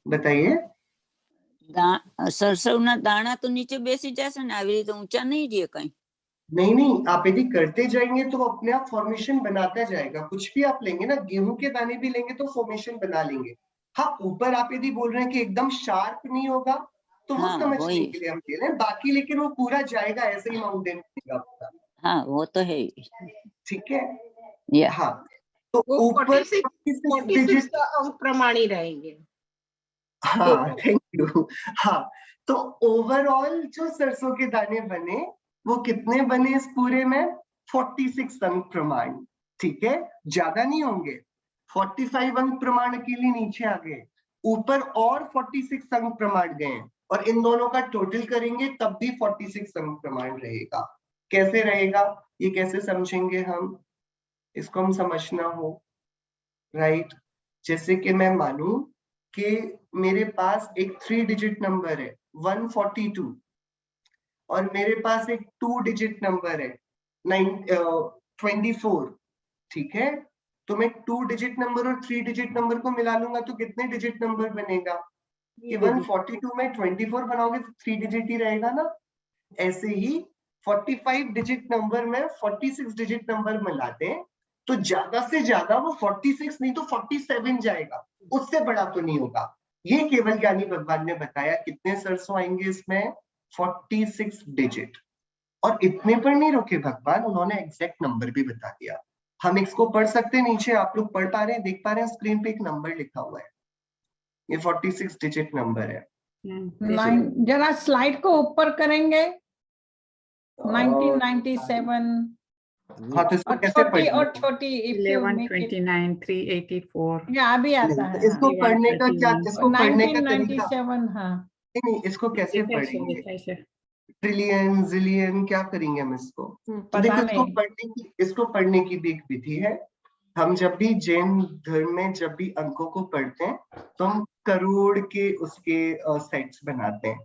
बताइए। सरसों ना दाना तो नीचे बेसी जैसे ना, આવી રીતે ऊंचा नहीं रहे कहीं। नहीं नहीं, आप यदि करते जाएंगे तो वो अपने आप फॉर्मेशन बनाता जाएगा। कुछ भी आप लेंगे ना, गेहूं के दाने भी लेंगे तो फॉर्मेशन बना लेंगे। हाँ, ऊपर आप यदि बोल रहे हैं कि एकदम शार्प नहीं होगा, तो वो हाँ समझने वही, के लिए हम ले रहे हैं, बाकी लेकिन वो पूरा जाएगा, ऐसे ही माउंटेन बनेगा पूरा। हाँ वो तो है। ठीक है, या हाँ। तो वो ऊपर 46 डिजिट, का अंक प्रमाण ही रहेंगे। हाँ थैंक यू। हाँ, तो ओवरऑल जो सरसों के दाने बने वो कितने बने इस पूरे में? 46 अंक प्रमाण। ठीक है, ज्यादा नहीं होंगे। 45 अंक प्रमाण अकेले नीचे आ गए, ऊपर और 46 अंक प्रमाण गए, और इन दोनों का टोटल करेंगे तब भी 46 अंक प्रमाण रहेगा। कैसे रहेगा, ये कैसे समझेंगे हम? इसको हम समझना हो, राइट। जैसे कि मैं मानूं कि मेरे पास एक 3 डिजिट नंबर है 142, और मेरे पास एक 2 डिजिट नंबर है 24। ठीक है, तो मैं 2 डिजिट नंबर और 3 डिजिट नंबर को मिला लूंगा तो कितने डिजिट नंबर बनेगा? कि 142 में 24 बनाओगे तो 3 डिजिट ही रहेगा ना। ऐसे ही 45 डिजिट नंबर में 46 डिजिट नंबर मिलाते हैं तो ज्यादा से ज्यादा वो 46 नहीं तो 47 जाएगा, उससे बड़ा तो नहीं होगा। ये केवल ज्ञानी भगवान ने बताया। कितने सरसों आएंगे इसमें? 46 डिजिट। और इतने पर नहीं रुके भगवान, उन्होंने एग्जैक्ट नंबर भी बता दिया। हम इसको पढ़ सकते हैं, नीचे आप लोग पढ़ पा रहे हैं, देख पा रहे हैं स्क्रीन पे एक नंबर लिखा हुआ है, ये 46 डिजिट नंबर है। जरा स्लाइड को ऊपर करेंगे। 1997 हाँ, तो इसको और कैसे छोटी पढ़ेंगे? और छोटी 1129 384 या अभी आता है। इसको पढ़ने का क्या, 3131 इसको पढ़ने का तरीका? 1997 हाँ। नहीं, इसको कैसे पढ़ेंगे? कैसे ट्रिलियन जिलियन क्या करेंगे हम इसको? तो पता देखो, नहीं। इसको पढ़ने की भी एक विधि है। हम जब भी जैन धर्म में जब भी अंकों को पढ़ते हैं तो हम करोड़ के उसके सेट्स बनाते हैं।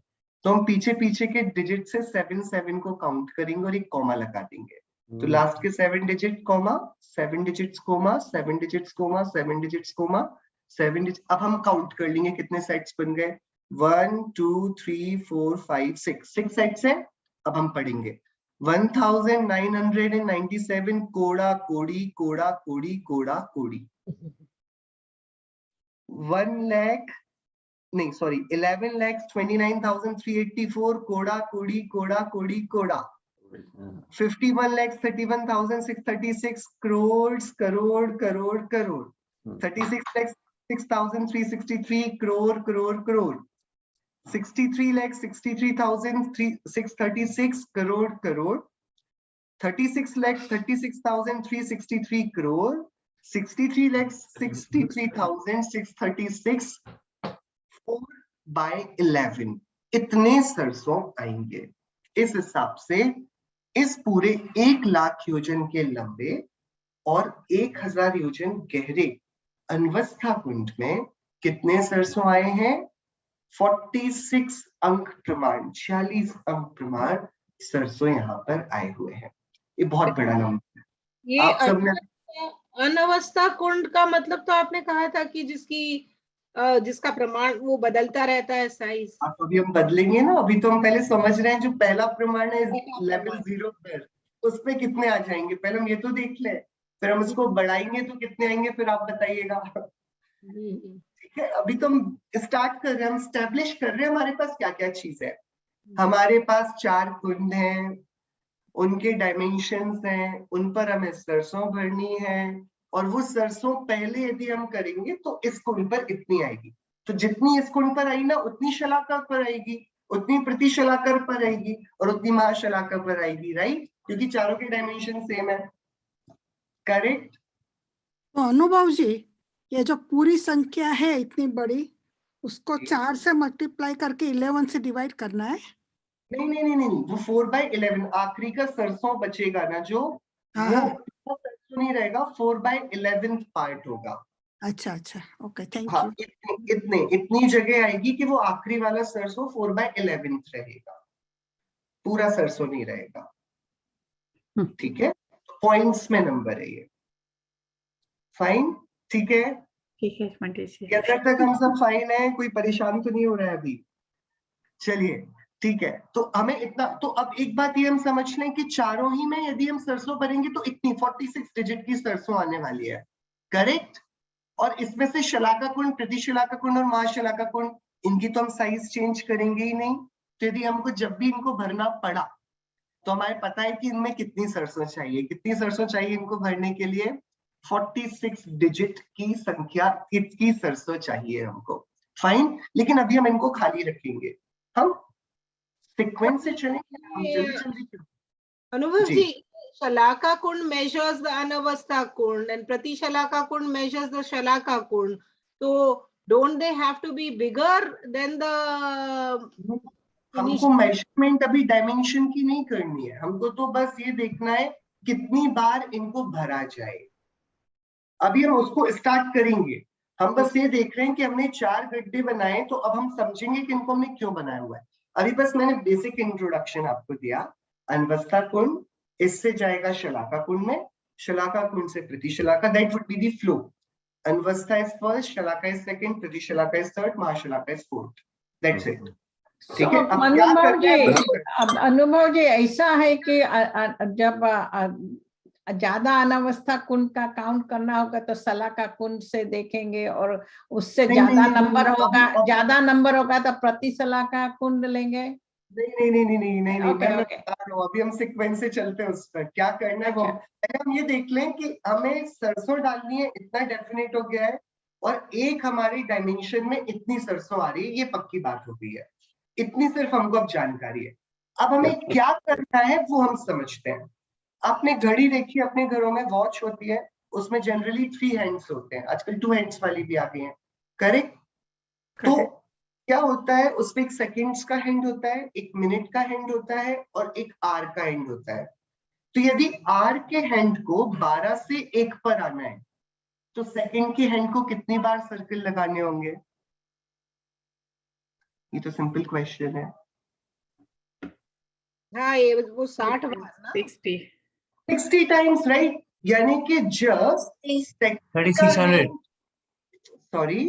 तो हम पीछे पीछे के डिजिट से 7 को काउंट करेंगे और एक कॉमा लगा देंगे। तो लास्ट के 7 digit comma, 7 digits comma, 7 digits comma, 7 digits comma, 7 digit. अब हम काउंट कर लेंगे कितने सेट्स बन गए। 1 2 3 4 5 6 सेट्स हैं। अब हम पढ़ेंगे 1997 कोड़ा कोड़ी कोड़ा कोड़ी कोड़ा कोड़ी। 1 लाख नहीं सॉरी 11,29,384 कोड़ा कोड़ी कोड़ा कोड़ी कोड़ा। 51,31,636 करोड़ करोड़ करोड़ करोड़। 36,06,363 करोड़ करोड़ करोड़। 63,63,636 करोड़ करोड़। 36,36,363 करोड़। 63,63,636 4/11 इतने सरसों आएंगे। इस हिसाब से इस पूरे 1 लाख योजन के लंबे और 1000 योजन गहरे अनवस्था कुंड में कितने सरसों आए हैं? 46 अंक प्रमाण, 46 अंक प्रमाण सरसों यहाँ पर आए हुए हैं। ये बहुत बड़ा नंबर है। ये आप सबने अनवस्था कुंड का मतलब तो आपने कहा था कि जिसका प्रमाण वो बदलता रहता है साइज। आप अभी हम बदलेंगे ना, अभी तो हम पहले समझ रहे हैं जो पहला प्रमाण है लेवल 0 पर, उसमें कितने आ जाएंगे, पहले हम ये तो देख लें। फिर हम इसको बढ़ाएंगे तो कितने आएंगे फिर आप बताइएगा। ठीक है, अभी तो हम स्टार्ट कर रहे हैं, हम स्टैब्लिश कर रहे हैं हमारे पास क्या क्या चीज है। हमारे पास 4 कुंड हैं, उनके डायमेंशंस हैं, उन पर हमें सरसों भरनी है, और वो सरसों पहले यदि हम करेंगे तो इस कुंड पर इतनी आएगी, तो जितनी इस कुंड पर आई ना उतनी शलाका पर आएगी, उतनी प्रतिशलाकर पर आएगी, और उतनी महाशलाका पर आएगी, राइट, क्योंकि चारों के डायमेंशन सेम है। करेक्ट। तो अनुभव जी, ये जो पूरी संख्या है इतनी बड़ी, उसको 4 से मल्टीप्लाई करके 11 से डिवाइड करना है? नहीं नहीं नहीं नहीं, वो 4/11 आखिरी का सरसों बचेगा ना जो, हाँ, वो हाँ। सरसों नहीं रहेगा, 4/11 पार्ट होगा। अच्छा अच्छा, ओके, थैंक हाँ, यू। इतनी जगह आएगी कि वो आखिरी वाला सरसों 4/11 रहेगा, पूरा सरसों नहीं रहेगा। ठीक है, पॉइंट्स में नंबर है ये। फाइन, ठीक है, ठीक है पंडित जी। जब तक हम सब फाइन है, कोई परेशान तो नहीं हो रहा है अभी? चलिए ठीक है, तो हमें इतना, तो अब एक बात ये हम समझ लें कि चारों ही में यदि हम सरसों भरेंगे तो इतनी 46 डिजिट की सरसों आने वाली है। करेक्ट। और इसमें से शलाका कुंड, प्रतिशलाका कुंड और महाशलाका कुंड, इनकी तो हम साइज चेंज करेंगे ही नहीं, तो यदि हमको जब भी इनको भरना पड़ा तो हमें पता है कि इनमें कितनी सरसों चाहिए। कितनी सरसों चाहिए इनको भरने के लिए? 46 डिजिट की संख्या की सरसों चाहिए हमको। फाइन, लेकिन अभी हम इनको खाली रखेंगे, हम सीक्वेंस से चलेंगे, हम जल्दी जल्दी। अनुभव जी, शलाका कुंड measures the anavastha kund and pratishalaka kund measures the shalaka kund, so don't they have to be bigger than the हमको मेजरमेंट अभी डायमेंशन की नहीं करनी है, हमको तो बस ये देखना है कितनी बार इनको भरा जाए। अभी हम उसको स्टार्ट करेंगे, हम बस ये देख रहे हैं कि हमने 4 गड्ढे बनाए, तो अब हम समझेंगे कि इनको हमने क्यों बनाया हुआ है। अभी बस मैंने बेसिक इंट्रोडक्शन आपको दिया। अनवस्था कुंड, इससे जाएगा शलाका कुंड में, शलाका कुंड से प्रतिशलाका, that would be the flow. Anavastha is first, Shalaka is second, Pratishalaka is third, Mahashalaka is fourth, that's it. ठीक है, अब क्या करना है? अनुभव जी, ऐसा है कि जब ज्यादा अनावस्था कुंड का काउंट करना होगा तो शलाका कुंड से देखेंगे, और उससे ज्यादा नंबर होगा, ज्यादा नंबर होगा तो प्रतिशलाका कुंड लेंगे। नहीं नहीं नहीं नहीं नहीं, ओके, मैं ओके। बता रहा हूँ, अभी हम सीक्वेंस से चलते हैं उस पर। क्या करना है वो पहले हम ये देख लें कि हमें सरसों डालनी है, इतना डेफिनेट हो गया है, और एक हमारी डायमेंशन में इतनी सरसों आ रही है, ये पक्की बात हो गई है। इतनी सिर्फ हमको अब जानकारी है। अब हमें क्या करना है वो हम समझते हैं। आपने घड़ी देखी, अपने घरों में वॉच होती है, उसमें जनरली 3 हैंड्स होते हैं, आजकल 2 हैंड्स वाली भी आ गई हैं। करेक्ट। तो क्या होता है, उसमें एक सेकेंड्स का हैंड होता है, एक मिनट का हैंड होता है, और एक आर का हैंड होता है। तो यदि आर के हैंड को 12 से 1 पर आना है तो सेकंड के हैंड को कितनी बार सर्कल लगाने होंगे? ये तो सिंपल क्वेश्चन है। हाँ, ये वो 60 बार ना, 60 टाइम्स, राइट। यानी कि जब 3600 सॉरी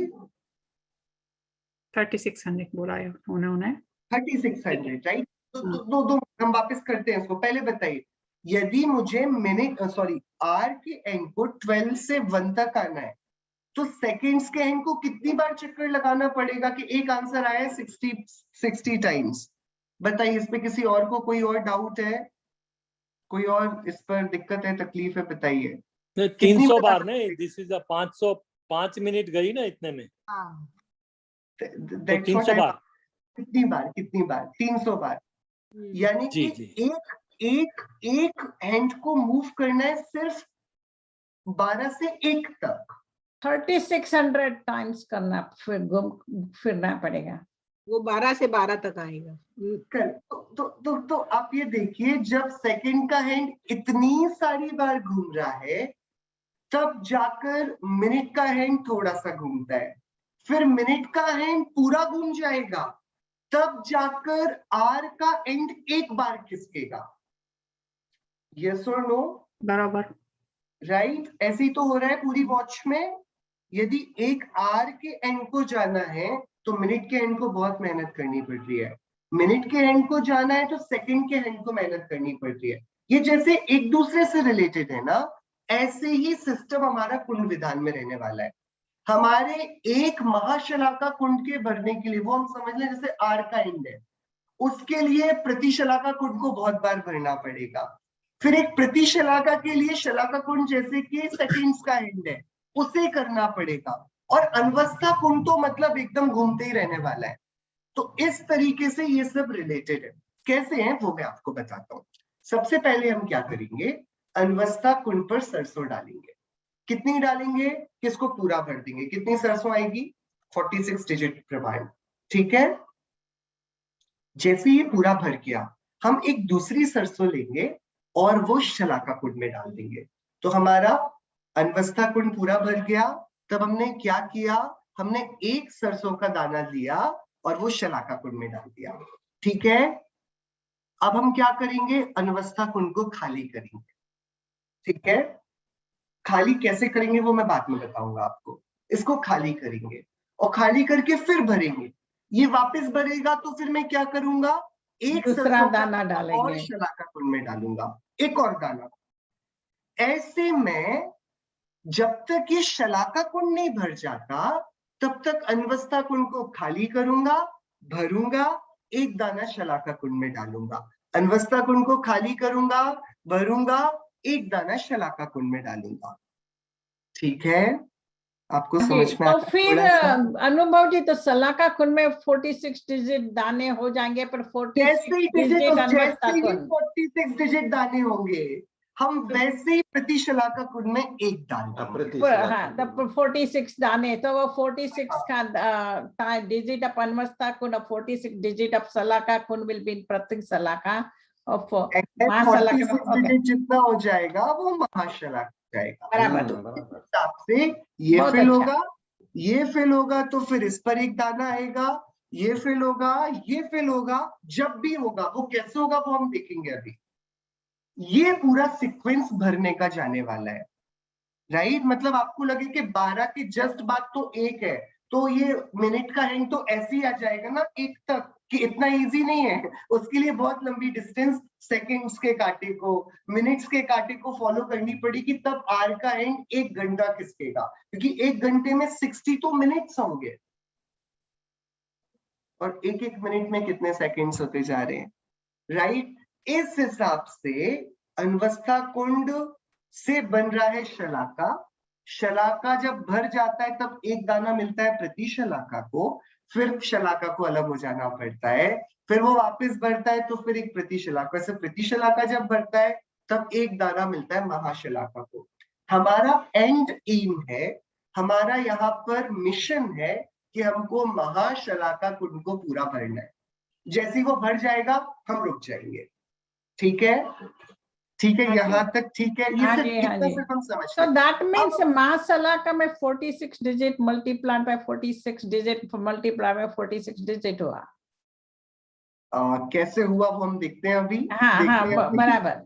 3600 बोला है उन्होंने। 3600, राइट। तो दो हम वापस करते हैं इसको। पहले बताइए, यदि मुझे मिनट आर के एंड को 12 से 1 तक आना है तो सेकंड्स के एंड को कितनी बार चक्कर लगाना पड़ेगा? कि एक आंसर आया है 60 टाइम्स। बताइए, इस पे किसी और को कोई और डाउट है? कोई और इस पर दिक्कत है, तकलीफ है? बताइए। 300 बार नहीं, दिस इज 505 मिनट गई ना इतने में। तो 300 बार। कितनी बार? 300 बार। यानी कि एक हैंड को मूव करना है सिर्फ 12 से 1 तक। 3600 टाइम्स करना, फिरना पड़ेगा, वो 12 से 12 तक आएगा। तो आप ये देखिए, जब सेकंड का हैंड इतनी सारी बार घूम रहा है तब जाकर मिनट का हैंड थोड़ा सा घूमता है, फिर मिनट का हैंड पूरा घूम जाएगा, तब जाकर आर का एंड एक बार खिसकेगा। यस और नो? बराबर, राइट। ऐसे ही तो हो रहा है पूरी वॉच में। यदि एक आर के एंड को जाना है तो मिनट के एंड को बहुत मेहनत करनी पड़ रही है, मिनट के एंड को जाना है तो सेकंड के एंड को मेहनत करनी पड़ रही है। ये जैसे एक दूसरे से रिलेटेड है ना। ऐसे ही सिस्टम हमारा कुंड विधान में रहने वाला है। हमारे एक महाशलाका कुंड के भरने के लिए, वो हम समझ लें जैसे आर का एंड है, उसके लिए प्रति शलाका कुंड को बहुत बार भरना पड़ेगा। फिर एक प्रति शलाका के लिए शलाका कुंड जैसे कि सेकंड्स का एंड है, उसे करना पड़ेगा। और अनवस्था कुंड तो मतलब एकदम घूमते ही रहने वाला है। तो इस तरीके से ये सब रिलेटेड है। कैसे है वो मैं आपको बताता हूँ। सबसे पहले हम क्या करेंगे, अनवस्था कुंड पर सरसों डालेंगे। कितनी डालेंगे, किसको पूरा भर देंगे, कितनी सरसों आएगी, 46 डिजिट प्रमाण, ठीक है। जैसे ये पूरा भर गया, हम एक दूसरी सरसों लेंगे और वो शलाका कुंड में डाल देंगे। तो हमारा अनवस्था कुंड पूरा भर गया। तब हमने क्या किया, हमने एक सरसों का दाना लिया और वो शलाका कुंड में डाल दिया, ठीक है। अब हम क्या करेंगे, अनवस्था कुंड को खाली करेंगे, ठीक है। खाली कैसे करेंगे वो मैं बाद में बताऊंगा आपको। इसको खाली करेंगे और खाली करके फिर भरेंगे। ये वापस भरेगा तो फिर मैं क्या करूंगा, एक दूसरा सरसों दाना और डालेंगे। शलाका कुंड में डालूंगा, एक और दाना। ऐसे में जब तक ये शलाका कुंड नहीं भर जाता तब तक अनवस्था कुंड को खाली करूंगा, भरूंगा, एक दाना शलाका कुंड में डालूंगा। अनवस्था कुंड को खाली करूंगा, भरूंगा, एक दाना शलाका कुंड में डालूंगा, ठीक है। आपको जी, समझ में तो आया फिर थोड़ा सा? अनुभव जी, तो शलाका कुंड में 46 डिजिट दाने हो जाएंगे, पर 46 जैसे ही डिजिट डिजिट, अनवस्था जैसे ही कुंड। 46 डिजिट दाने होंगे, हम वैसे ही प्रति शलाका कुंड में एक डाल देंगे। हाँ, तब 46 दाने, तो वो 46 का digit of Anavastha kund, 46 digit of Shalaka kund will be प्रत्येक शलाका ऑफ 46 डिजिट जितना हो जाएगा वो महाशलाका जाएगा। बराबर। तो इस हिसाब से ये बहुत फिल अच्छा। होगा, ये फिल होगा, तो फिर इस पर एक दाना आएगा, ये फिल होगा, ये फिल होगा। जब भी होगा वो कैसे होगा वो हम देखेंगे अभी। ये पूरा सीक्वेंस भरने का जाने वाला है, राइट। मतलब आपको लगे कि 12 के जस्ट बाद तो एक है, तो ये मिनट का हैंग तो ऐसे ही आ जाएगा ना एक तक, कि इतना इजी नहीं है। उसके लिए बहुत लंबी डिस्टेंस, सेकंड्स के कांटे को, मिनट्स के कांटे को फॉलो करनी पड़ेगी, तब आर का एंड 1 घंटा खिसकेगा, क्योंकि 1 घंटे में 62 मिनट्स होंगे और एक एक मिनट में कितने सेकंड्स होते जा रहे हैं, राइट। इस हिसाब से अनवस्था कुंड से बन रहा है शलाका। शलाका जब भर जाता है तब एक दाना मिलता है प्रति शलाका को, फिर शलाका को अलग हो जाना पड़ता है, फिर वो वापस भरता है तो फिर एक प्रति शलाका। ऐसे प्रति शलाका जब भरता है तब एक दाना मिलता है महाशलाका को। हमारा एंड एम है, हमारा यहाँ पर मिशन है कि हमको महाशलाका कुंड को पूरा भरना है। जैसे ही वो भर जाएगा हम रुक जाएंगे, ठीक है, ठीक है, यहाँ तक ठीक है। ये सिर्फ इतना सिर्फ हम समझ So that means महाशलाका में 46 digit multiply by 46 digit multiply by 46 digit हुआ। कैसे हुआ वो हम देखते हैं अभी। हाँ, बराबर।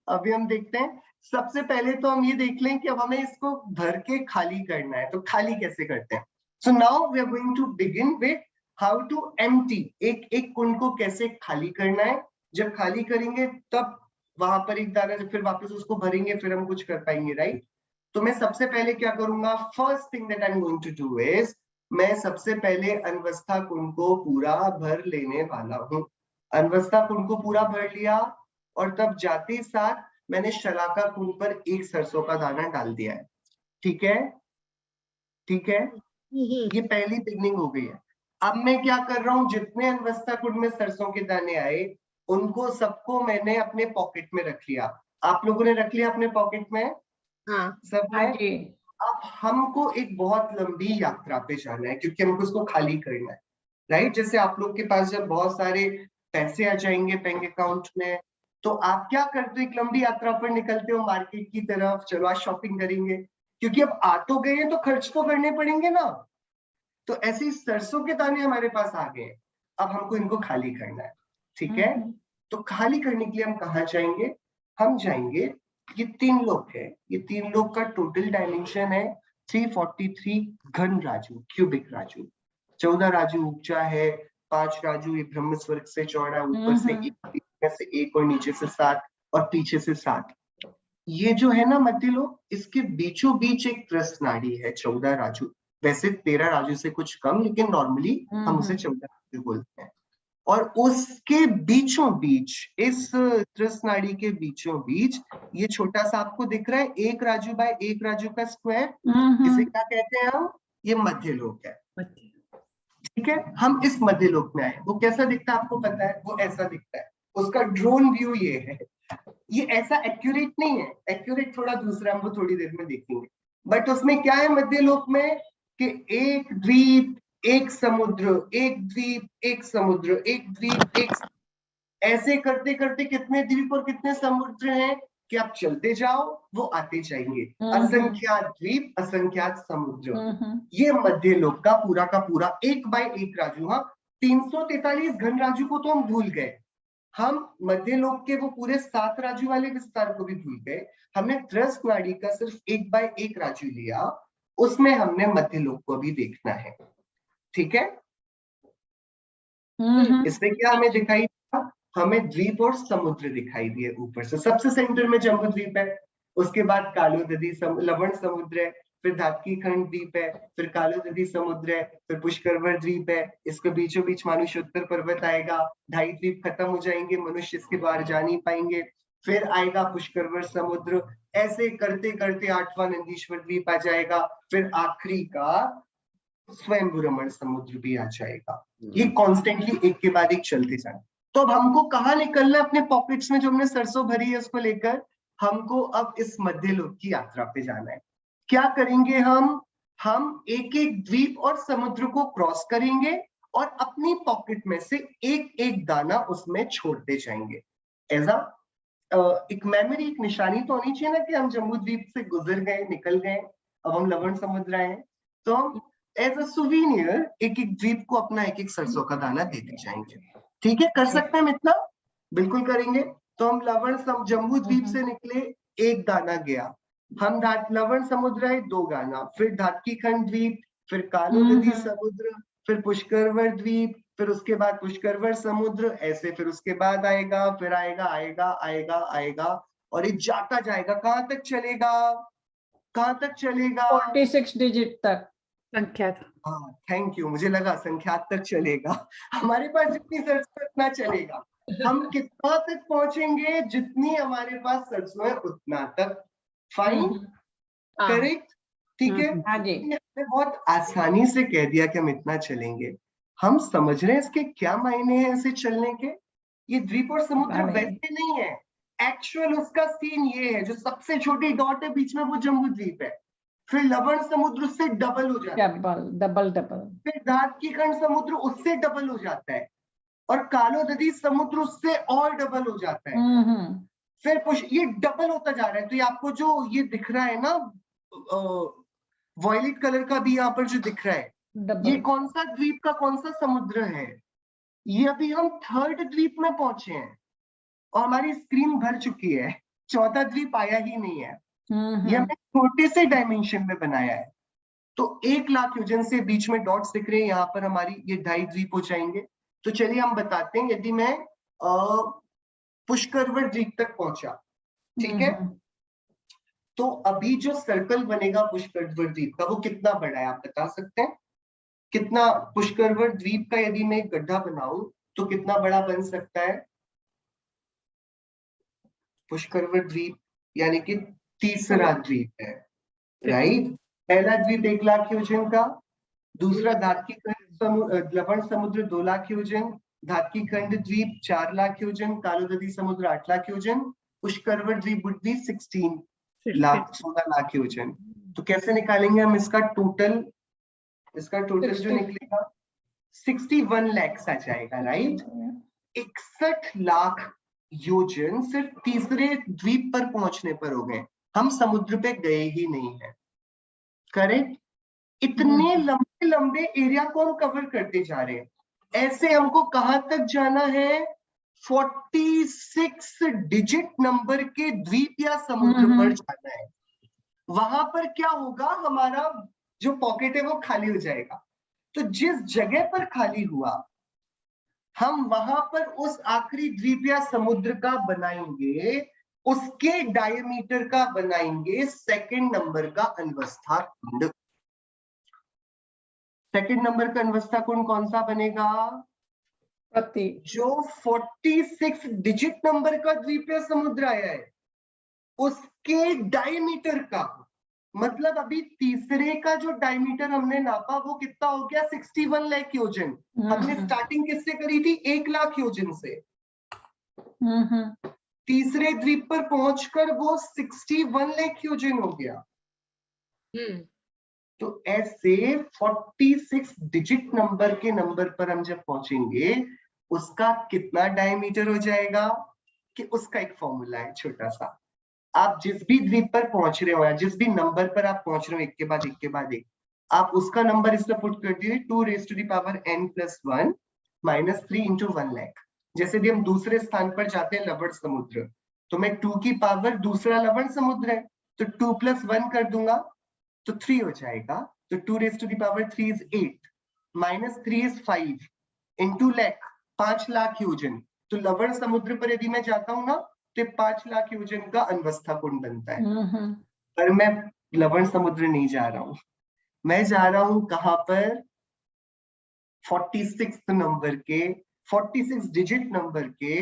अभी हम देखते हैं। सबसे पहले तो हम ये देख लें कि अब हमें इसको भर के खाली करना है, तो खाली कैसे करते हैं। So now we are going to begin with how to empty. एक एक कुंड को कैसे खाली करना है। जब खाली करेंगे तब वहां पर एक दाना, फिर वापस उसको भरेंगे, फिर हम कुछ कर पाएंगे, राइट। तो मैं सबसे पहले क्या करूंगा, first thing that I am going to do is, मैं सबसे पहले अनवस्था कुंड को पूरा भर लेने वाला हूं। अनवस्था कुंड को पूरा भर लिया और तब जाते साथ मैंने शलाका कुंड पर एक सरसों का दाना डाल दिया है, ठीक है, ठीक है। ये पहली बिगनिंग हो गई है। अब मैं क्या कर रहा हूं, जितने अनवस्था कुंड में सरसों के दाने आए उनको सबको मैंने अपने पॉकेट में रख लिया। आप लोगों ने रख लिया अपने पॉकेट में? हाँ, सब है। जी। अब हमको एक बहुत लंबी यात्रा पे जाना है क्योंकि हमको उसको खाली करना है, राइट। जैसे आप लोग के पास जब बहुत सारे पैसे आ जाएंगे बैंक अकाउंट में, तो आप क्या करते हो, एक लंबी यात्रा पर निकलते हो मार्केट की तरफ, चलो आज शॉपिंग करेंगे, क्योंकि अब आ तो गए हैं तो खर्च तो करने पड़ेंगे ना। तो ऐसे ही सरसों के दाने हमारे पास आ गए, अब हमको इनको खाली करना है, ठीक है। तो खाली करने के लिए हम कहाँ जाएंगे, हम जाएंगे, ये 3 लोग है, ये 3 लोग का टोटल डायमेंशन है 343 घन राजू, क्यूबिक राजू। 14 राजू ऊंचा है, 5 राजू ये ब्रह्म स्वर्ग से चौड़ा, ऊपर से 1 और नीचे से 7 और पीछे से 7। ये जो है ना मध्य लोक, इसके बीचों बीच एक त्रस्त नाड़ी है 14 राजू, वैसे 13 राजू से कुछ कम, लेकिन नॉर्मली हम उसे 14 राजू बोलते हैं। और उसके बीचों बीच, इस त्रस्त नाड़ी के बीचों बीच ये छोटा सा आपको दिख रहा है 1 राजू बाय 1 राजू का स्क्वायर, इसे क्या कहते हैं हम? ये मध्य लोक है। ठीक है, हम इस मध्य लोक में आए। वो कैसा दिखता है आपको पता है? वो ऐसा दिखता है, उसका ड्रोन व्यू ये है। ये ऐसा एक्यूरेट नहीं है, एक्यूरेट थोड़ा दूसरा, हम वो थोड़ी देर में देखेंगे। बट उसमें क्या है मध्य लोक में कि एक द्वीप, एक समुद्र, एक द्वीप, एक समुद्र, एक द्वीप, एक, ऐसे करते करते कितने द्वीप और कितने समुद्र हैं कि आप चलते जाओ वो आते जाएंगे। असंख्यात द्वीप, असंख्यात समुद्र। ये मध्य लोक का पूरा 1 बाय 1 राजू। हाँ, 343 घन राजू को तो हम भूल गए, हम मध्य लोक के वो पूरे 7 राजू वाले विस्तार को भी भूल गए। हमने त्रस्त नाड़ी का सिर्फ 1 बाय 1 राजू लिया, उसमें हमने मध्य लोक को भी देखना है। ठीक है, इसमें क्या हमें दिखाई दिया? हमें द्वीप और समुद्र दिखाई दिए ऊपर से। सबसे सेंटर में जम्बू द्वीप है, उसके बाद कालोदधी लवण समुद्र है, फिर धातकी खंड द्वीप है, फिर कालोदधी समुद्र है, फिर पुष्करवर द्वीप है, इसके बीचों बीच मानुष्योत्तर पर्वत आएगा, 2.5 द्वीप खत्म हो जाएंगे, मनुष्य इसके बाहर जा नहीं पाएंगे, फिर आएगा पुष्करवर समुद्र, ऐसे करते करते 8वां नंदीश्वर द्वीप आ जाएगा, फिर आखिरी का स्वयंभू रमण समुद्र भी आ जाएगा। ये कॉन्स्टेंटली एक के बाद एक चलते जाए। तो अब हमको कहाँ निकलना है? अपने पॉकेट्स में जो हमने सरसों भरी है उसको लेकर हमको अब इस मध्य लोक की यात्रा पे जाना है। क्या करेंगे हम एक एक द्वीप और समुद्र को क्रॉस करेंगे और अपनी पॉकेट में से एक एक दाना उसमें छोड़ते जाएंगे। ऐसा एक मेमोरी, एक निशानी तो होनी चाहिए ना कि हम जम्बू द्वीप से गुजर गए, निकल गए, अब हम लवण समुद्र आए हैं, तो हम एज अ सुवीनियर एक एक द्वीप को अपना एक एक सरसों का दाना देते जाएंगे। ठीक है, कर सकते हैं हम इतना? बिल्कुल करेंगे। तो हम जम्बू द्वीप से निकले, 1 दाना गया, हम लवण समुद्र आए, 2 दाना, फिर धातकी खंड द्वीप, फिर कालोदधी समुद्र, फिर पुष्करवर द्वीप, फिर उसके बाद पुष्करवर समुद्र, ऐसे फिर उसके बाद आएगा, फिर आएगा आएगा आएगा आएगा, और ये जाता जाएगा। कहां तक चलेगा? कहां तक चलेगा? 46 डिजिट तक संख्या। हाँ, थैंक यू, मुझे लगा संख्यात तक चलेगा। हमारे पास जितनी सरसों उतना चलेगा। हम कितना तक पहुंचेंगे? जितनी हमारे पास सरसों है उतना तक। फाइन, करेक्ट, ठीक है। हाँ जी, हमने बहुत आसानी से कह दिया कि हम इतना चलेंगे। हम समझ रहे हैं इसके क्या मायने हैं ऐसे चलने के? ये द्वीप और समुद्र वैसे नहीं है, एक्चुअल उसका सीन ये है, जो सबसे छोटी डॉट है बीच में वो जम्बू द्वीप है, फिर लवण समुद्र उससे डबल हो जाता है, डबल, फिर धातकी खंड समुद्र उससे डबल हो जाता है, और कालोदधी समुद्र उससे और डबल हो जाता है, फिर ये डबल होता जा रहा है। तो ये आपको जो ये दिख रहा है ना वॉयलेट कलर का भी यहाँ पर जो दिख रहा है, ये कौन सा द्वीप का कौन सा समुद्र है? ये अभी हम 3rd द्वीप में पहुंचे हैं और हमारी स्क्रीन भर चुकी है, 4था द्वीप आया ही नहीं है। ये हमने छोटे से डायमेंशन में बनाया है। तो 1 लाख योजन से बीच में डॉट्स दिख रहे हैं, यहाँ पर हमारी ये 2.5 द्वीप हो जाएंगे। तो चलिए हम बताते हैं, यदि मैं पुष्करवर द्वीप तक पहुंचा, ठीक है, तो अभी जो सर्कल बनेगा पुष्करवर द्वीप का वो कितना बड़ा है आप बता सकते हैं? कितना पुष्करवर द्वीप का यदि मैं एक गड्ढा बनाऊं तो कितना बड़ा बन सकता है? पुष्करवर द्वीप यानी कि तीसरा द्वीप है, राइट। पहला द्वीप 1 लाख योजन का, दूसरा धातकी खंड लवण समुद्र 2 लाख योजन, धातकी खंड द्वीप 4 लाख योजन, कालोदधी समुद्र 8 लाख योजन, पुष्करवर द्वीप वुड बी 16 लाख योजन। तो कैसे निकालेंगे हम इसका टोटल? इसका टोटल जो निकलेगा 61 लाख आ जाएगा, राइट। 61 लाख योजन सिर्फ तीसरे द्वीप पर पहुंचने पर हो गए, हम समुद्र पे गए ही नहीं है, करेक्ट। इतने लंबे लंबे एरिया को हम कवर करते जा रहे हैं। ऐसे हमको कहां तक जाना है? 46 डिजिट नंबर के द्वीप या समुद्र पर जाना है। वहां पर क्या होगा? हमारा जो पॉकेट है वो खाली हो जाएगा। तो जिस जगह पर खाली हुआ हम वहां पर उस आखिरी द्वीप या समुद्र का बनाएंगे उसके डायमीटर का बनाएंगे सेकंड नंबर का अनवस्था कुंड। सेकंड नंबर का अनवस्था कुंड कौन सा बनेगा? प्रति जो 46 डिजिट नंबर का द्वीपीय समुद्र आया है उसके डायमीटर का। मतलब अभी तीसरे का जो डायमीटर हमने नापा वो कितना हो गया? 61 लाख योजन। हमने स्टार्टिंग किससे करी थी? 1 लाख योजन से। तीसरे द्वीप पर पहुंचकर वो 61 लाख योजन हो गया। तो ऐसे 46 डिजिट नंबर के नंबर पर हम जब पहुंचेंगे उसका कितना डायमीटर हो जाएगा? कि उसका एक फॉर्मूला है छोटा सा। आप जिस भी द्वीप पर पहुंच रहे हो या जिस भी नंबर पर आप पहुंच रहे हो एक के बाद एक के बाद एक, आप उसका नंबर इसमें पुट कर दिए 2 raised to the power n+1 - 3 × 1 lakh. जैसे भी हम दूसरे स्थान पर जाते हैं लवण समुद्र, तो मैं 2 की पावर दूसरा लवण समुद्र है तो 2 + 1 कर दूंगा तो 3 हो जाएगा। तो 2 raised to the power 3 is 8 - 3 is 5 × lakh 5 lakh योजन। तो लवण समुद्र पर यदि मैं जाता हूँ ना तो 5 लाख योजन का अनवस्था कुंड बनता है। पर मैं लवण समुद्र नहीं जा रहा हूं, मैं जा रहा हूं कहां पर? 46 नंबर के 46 डिजिट नंबर के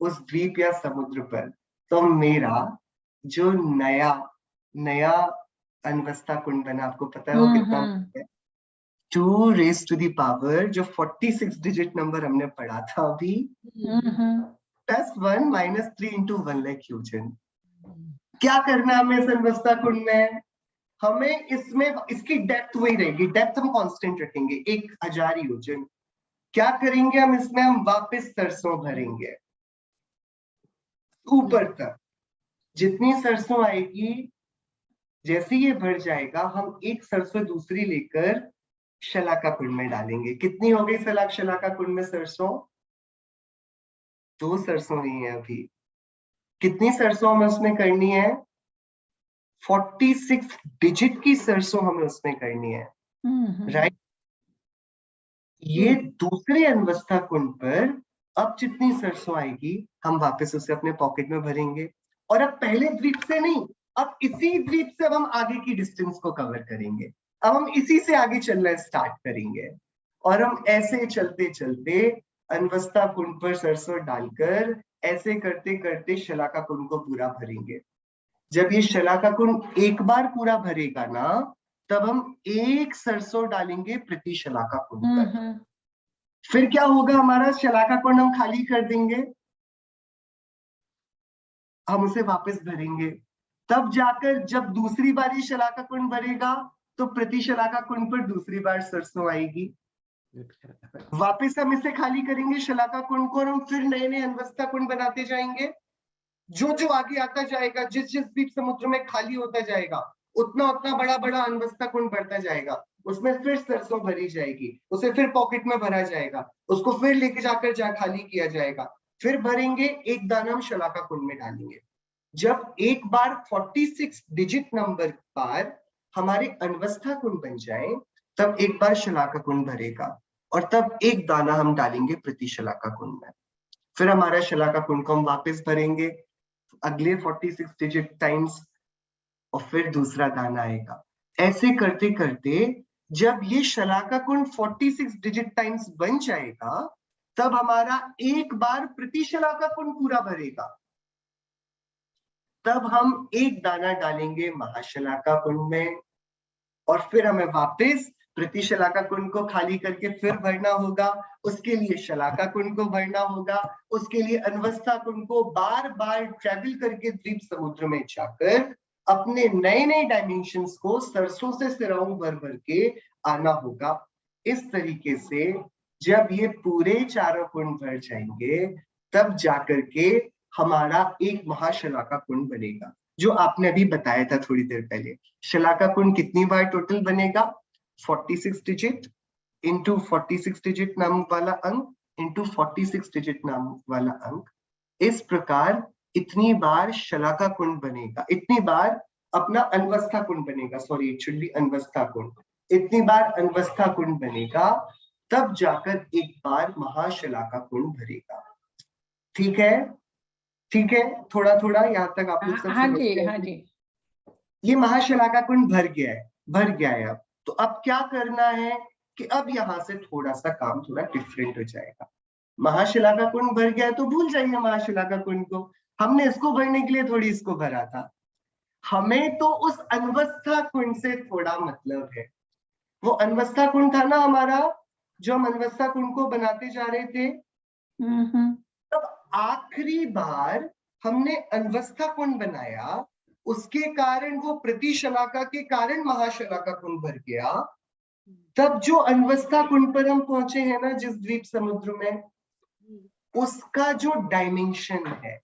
उस द्वीप या समुद्र पर। तो मेरा जो नया अनवस्था कुंड बना, आपको पता है वो कितना है? 2 raised to the power जो 46 डिजिट नंबर हमने पढ़ा था अभी +1 - 3 × 1 लाख योजन। क्या करना है हमें इस अनवस्था कुंड में? हमें इसमें इसकी डेप्थ वही रहेगी, डेप्थ हम कांस्टेंट रखेंगे 1000 योजन। क्या करेंगे हम इसमें? हम वापस सरसों भरेंगे ऊपर तक। जितनी सरसों आएगी जैसे ये भर जाएगा हम एक सरसों दूसरी लेकर शलाका कुंड में डालेंगे। कितनी हो गई शलाका कुंड में सरसों? 2 सरसों ही है अभी। कितनी सरसों हमें उसमें करनी है? 46 डिजिट की सरसों हमें उसमें करनी है, राइट? ये दूसरे अनवस्था कुंड पर अब जितनी सरसों आएगी हम वापस उसे अपने पॉकेट में भरेंगे। और अब पहले द्वीप से नहीं, अब इसी द्वीप से अब हम आगे की डिस्टेंस को कवर करेंगे। अब हम इसी से आगे चलना स्टार्ट करेंगे और हम ऐसे चलते चलते अनवस्था कुंड पर सरसों डालकर ऐसे करते करते शलाका कुंड को पूरा भरेंगे। जब ये शलाका कुंड एक बार पूरा भरेगा ना तब हम एक सरसों डालेंगे प्रति शलाका कुंड पर। फिर क्या होगा? हमारा शलाका कुंड हम खाली कर देंगे, हम उसे वापस भरेंगे। तब जाकर जब दूसरी बार ये शलाका कुंड भरेगा तो प्रति शलाका कुंड पर दूसरी बार सरसों आएगी। वापस हम इसे खाली करेंगे शलाका कुंड को और हम फिर नए नए अनवस्था कुंड बनाते जाएंगे। जो जो आगे आता जाएगा, जिस जिस द्वीप समुद्र में खाली होता जाएगा उतना उतना बड़ा बड़ा अनवस्था कुंड बढ़ता जाएगा। उसमें फिर सरसों भरी जाएगी, उसे फिर पॉकेट में भरा जाएगा, उसको फिर लेके जाकर खाली किया जाएगा, फिर भरेंगे, एक दाना हम शलाका कुंड में डालेंगे। जब एक बार 46 डिजिट नंबर पर हमारे अनवस्था कुंड बन जाए तब एक बार शलाका कुंड भरेगा और तब एक दाना हम डालेंगे प्रति शलाका कुंड में। फिर हमारा शलाका कुंड को हम वापस भरेंगे अगले 46 डिजिट टाइम्स और फिर दूसरा दाना आएगा। ऐसे करते करते जब ये शलाका कुंड 46 डिजिट टाइम्स बन जाएगा तब हमारा एक बार प्रति शलाका कुंड पूरा भरेगा। तब हम एक दाना डालेंगे महाशलाका कुंड में और फिर हमें वापस प्रति शलाका कुंड को खाली करके फिर भरना होगा। उसके लिए शलाका कुंड को भरना होगा, उसके लिए अनवस्था कुंड को बार बार ट्रैवल करके द्वीप समुद्र में जाकर अपने नए नए डायमेंशंस को सरसों से सिराओं भर भर के आना होगा। इस तरीके से जब ये पूरे चारों कुंड भर जाएंगे तब जाकर के हमारा एक महाशलाका कुंड बनेगा, जो आपने अभी बताया था थोड़ी देर पहले। शलाका कुंड कितनी बार टोटल बनेगा? 46 डिजिट इंटू 46 डिजिट नाम वाला अंक इंटू 46 डिजिट नाम वाला अंक। इस प्रकार इतनी बार शलाका कुंड बनेगा, इतनी बार अपना अनवस्था कुंड बनेगा, सॉरी इट शुड बी अनवस्था कुंड। इतनी बार अनवस्था कुंड बनेगा तब जाकर एक बार महाशलाका कुंड भरेगा। ठीक है, ठीक है, थोड़ा थोड़ा यहाँ तक आप लोग सब हाँ समझ जी, गए? हाँ जी। ये महाशलाका कुंड भर गया है अब। तो अब क्या करना है कि अब यहाँ से थोड़ा सा काम थोड़ा डिफरेंट हो जाएगा। महाशलाका कुंड भर गया है तो भूल जाइए महाशलाका कुंड को, हमने इसको भरने के लिए थोड़ी इसको भरा था। हमें तो उस अनवस्था कुंड से थोड़ा मतलब है। वो अनवस्था कुंड था ना हमारा, जो हम अनवस्था कुंड को बनाते जा रहे थे, तब आखिरी बार हमने अनवस्था कुंड बनाया, उसके कारण वो प्रतिशलाका के कारण महाशलाका कुंड भर गया। तब जो अनवस्था कुंड पर हम पहुंचे हैं ना, जिस द्वीप समुद्र में, उसका जो डायमेंशन है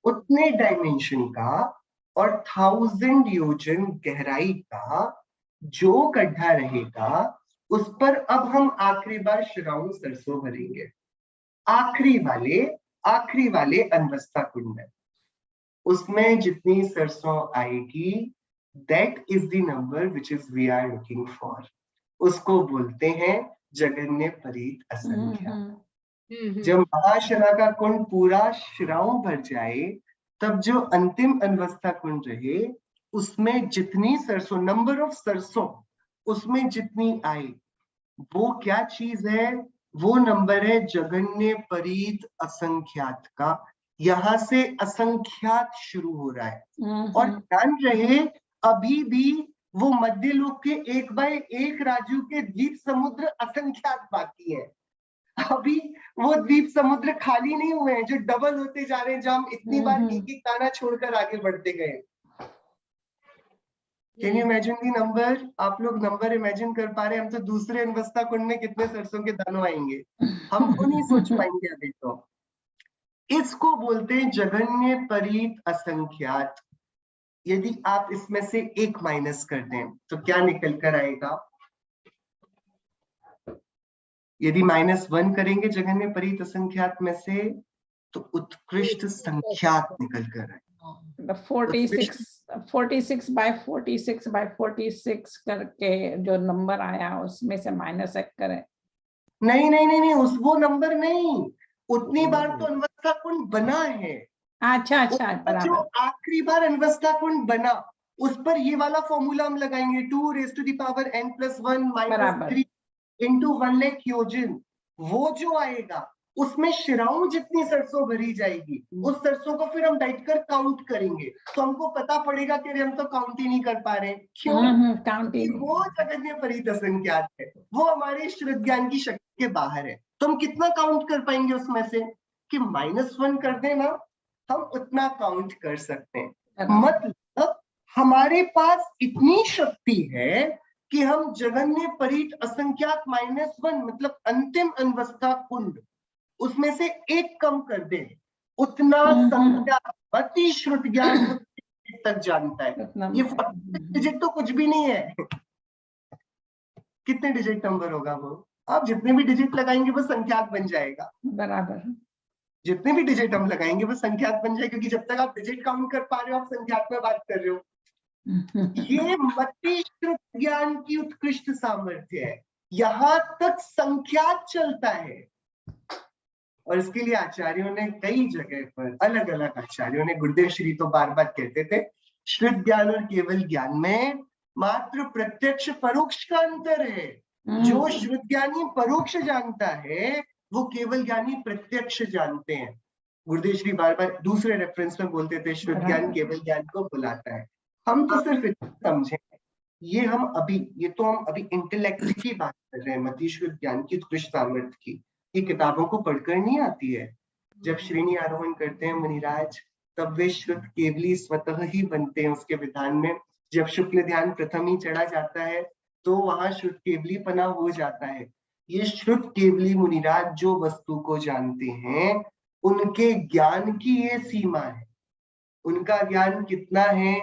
उतने डायमेंशन का और 1000 योजन गहराई का जो गड्ढा रहेगा, उस पर अब हम आखिरी बार श्रावण सरसों भरेंगे। आखिरी वाले अनवस्था कुंड में, उसमें जितनी सरसों आएगी, that is the number which is we are looking for. उसको बोलते हैं जगन्य परीत असंख्या। जब महाशलाका कुंड पूरा श्रावण भर जाए, तब जो अंतिम अनवस्था कुंड रहे, उसमें जितनी सरसों, नंबर ऑफ सरसों उसमें जितनी आए, वो क्या चीज है? वो नंबर है जगन्य परीत असंख्यात का। यहां से असंख्यात शुरू हो रहा है। और ध्यान रहे, अभी भी वो मध्य लोक के 1/1 राज्यों के द्वीप समुद्र असंख्यात बाकी है। अभी वो द्वीप समुद्र खाली नहीं हुए हैं, जो डबल होते जा रहे हैं, जहां हम इतनी बार एक एक दाना छोड़कर आगे बढ़ते गए। Can you imagine the number? आप लोग नंबर इमेजिन कर पा रहे हैं? हम तो दूसरे अनवस्था कुंड में कितने सरसों के दानों आएंगे, हम तो नहीं सोच पाएंगे अभी तो। इसको बोलते हैं जगन्य परीत असंख्यात। यदि आप इसमें से एक माइनस कर दें तो क्या निकल कर आएगा? यदि -1 करेंगे जगन्य परीत असंख्यात में से, तो उत्कृष्ट संख्यात निकल कर आएगा। 46 by 46 by 46 करके जो नंबर आया, उसमें से -1 करें। नहीं, वो नंबर नहीं, उतनी बार तो अनवस्था कुंड बना है। अच्छा, जो बराबर। आखिरी बार अनवस्था कुंड बना, उस पर ये वाला फॉर्मूला हम लगाएंगे, 2 raised to the power n plus 1 minus 3 into 1 lakh योजन। वो जो आएगा, उसमें श्रावण जितनी सरसों भरी जाएगी, उस सरसों को फिर हम बैठकर काउंट करेंगे, तो हमको पता पड़ेगा कि हम तो काउंट ही नहीं कर पा रहे। क्यों? काउंटिंग। वो जगन्य परीत असंख्यात है, वो हमारे श्रुत ज्ञान की शक्ति के बाहर है। तो हम कितना काउंट कर पाएंगे उसमें से? कि -1 कर देना, हम उतना काउंट कर सकते हैं। मतलब हमारे पास इतनी शक्ति है कि हम जगन्य परीत असंख्यात -1, मतलब अंतिम अनवस्था कुंड, उसमें से एक कम कर दे, उतना संख्या अति श्रुत ज्ञान तक जानता है। ये 46 डिजिट तो कुछ भी नहीं है। कितने डिजिट नंबर होगा वो? आप जितने भी डिजिट लगाएंगे वो संख्यात बन जाएगा। बराबर। जितने भी डिजिट हम लगाएंगे वो संख्यात बन जाएगा, क्योंकि जब तक आप डिजिट काउंट कर पा रहे हो, आप संख्यात में बात कर रहे हो। ये मति श्रुत ज्ञान की उत्कृष्ट सामर्थ्य है। यहां तक संख्यात चलता है। और इसके लिए आचार्यों ने कई जगह पर, अलग अलग आचार्यों ने, गुरुदेव श्री तो बार बार कहते थे, श्रुत ज्ञान और केवल ज्ञान में मात्र प्रत्यक्ष परोक्ष का अंतर है। जो श्रुत ज्ञानी परोक्ष जानता है, वो केवल ज्ञानी प्रत्यक्ष जानते हैं। गुरुदेव श्री बार बार दूसरे रेफरेंस में बोलते थे, श्रुत ज्ञान केवल ज्ञान को बुलाता है। हम तो सिर्फ इतना समझे, ये तो हम अभी इंटेलेक्ट की बात कर रहे हैं, मति श्रुत ज्ञान की उत्कृष्ट सामर्थ्य की। ये किताबों को पढ़कर नहीं आती है। जब श्रेणी आरोहण करते हैं मुनिराज, तब वे श्रुत केवली स्वतः ही बनते हैं उसके विधान में। जब शुक्ल ध्यान प्रथम ही चढ़ा जाता है, तो वहां श्रुत केवली पना हो जाता है। ये श्रुत केवली मुनिराज जो वस्तु को जानते हैं, उनके ज्ञान की ये सीमा है। उनका ज्ञान कितना है?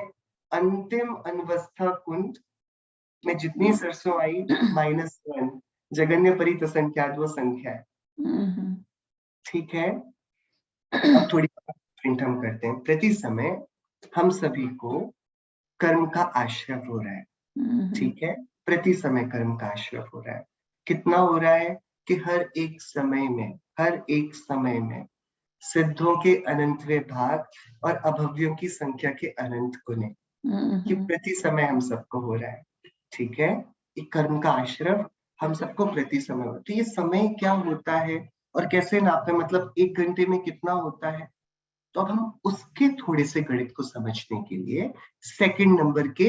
अंतिम अनवस्था कुंड में जितनी सरसों आई -1, जगन्य परीत असंख्यात वो संख्या है। ठीक है। अब थोड़ी प्रिंट हम करते हैं। प्रति समय हम सभी को कर्म का आश्रय हो रहा है। ठीक है, प्रति समय कर्म का आश्रय हो रहा है। कितना हो रहा है? कि हर एक समय में सिद्धों के अनंतवें भाग और अभव्यों की संख्या के अनंत गुने, कि प्रति समय हम सबको हो रहा है। ठीक है, एक कर्म का आश्रव हम सबको प्रति समय हो। तो ये समय क्या होता है और कैसे नापे, मतलब 1 घंटे में कितना होता है, तो अब हम उसके थोड़े से गणित को समझने के लिए सेकंड नंबर के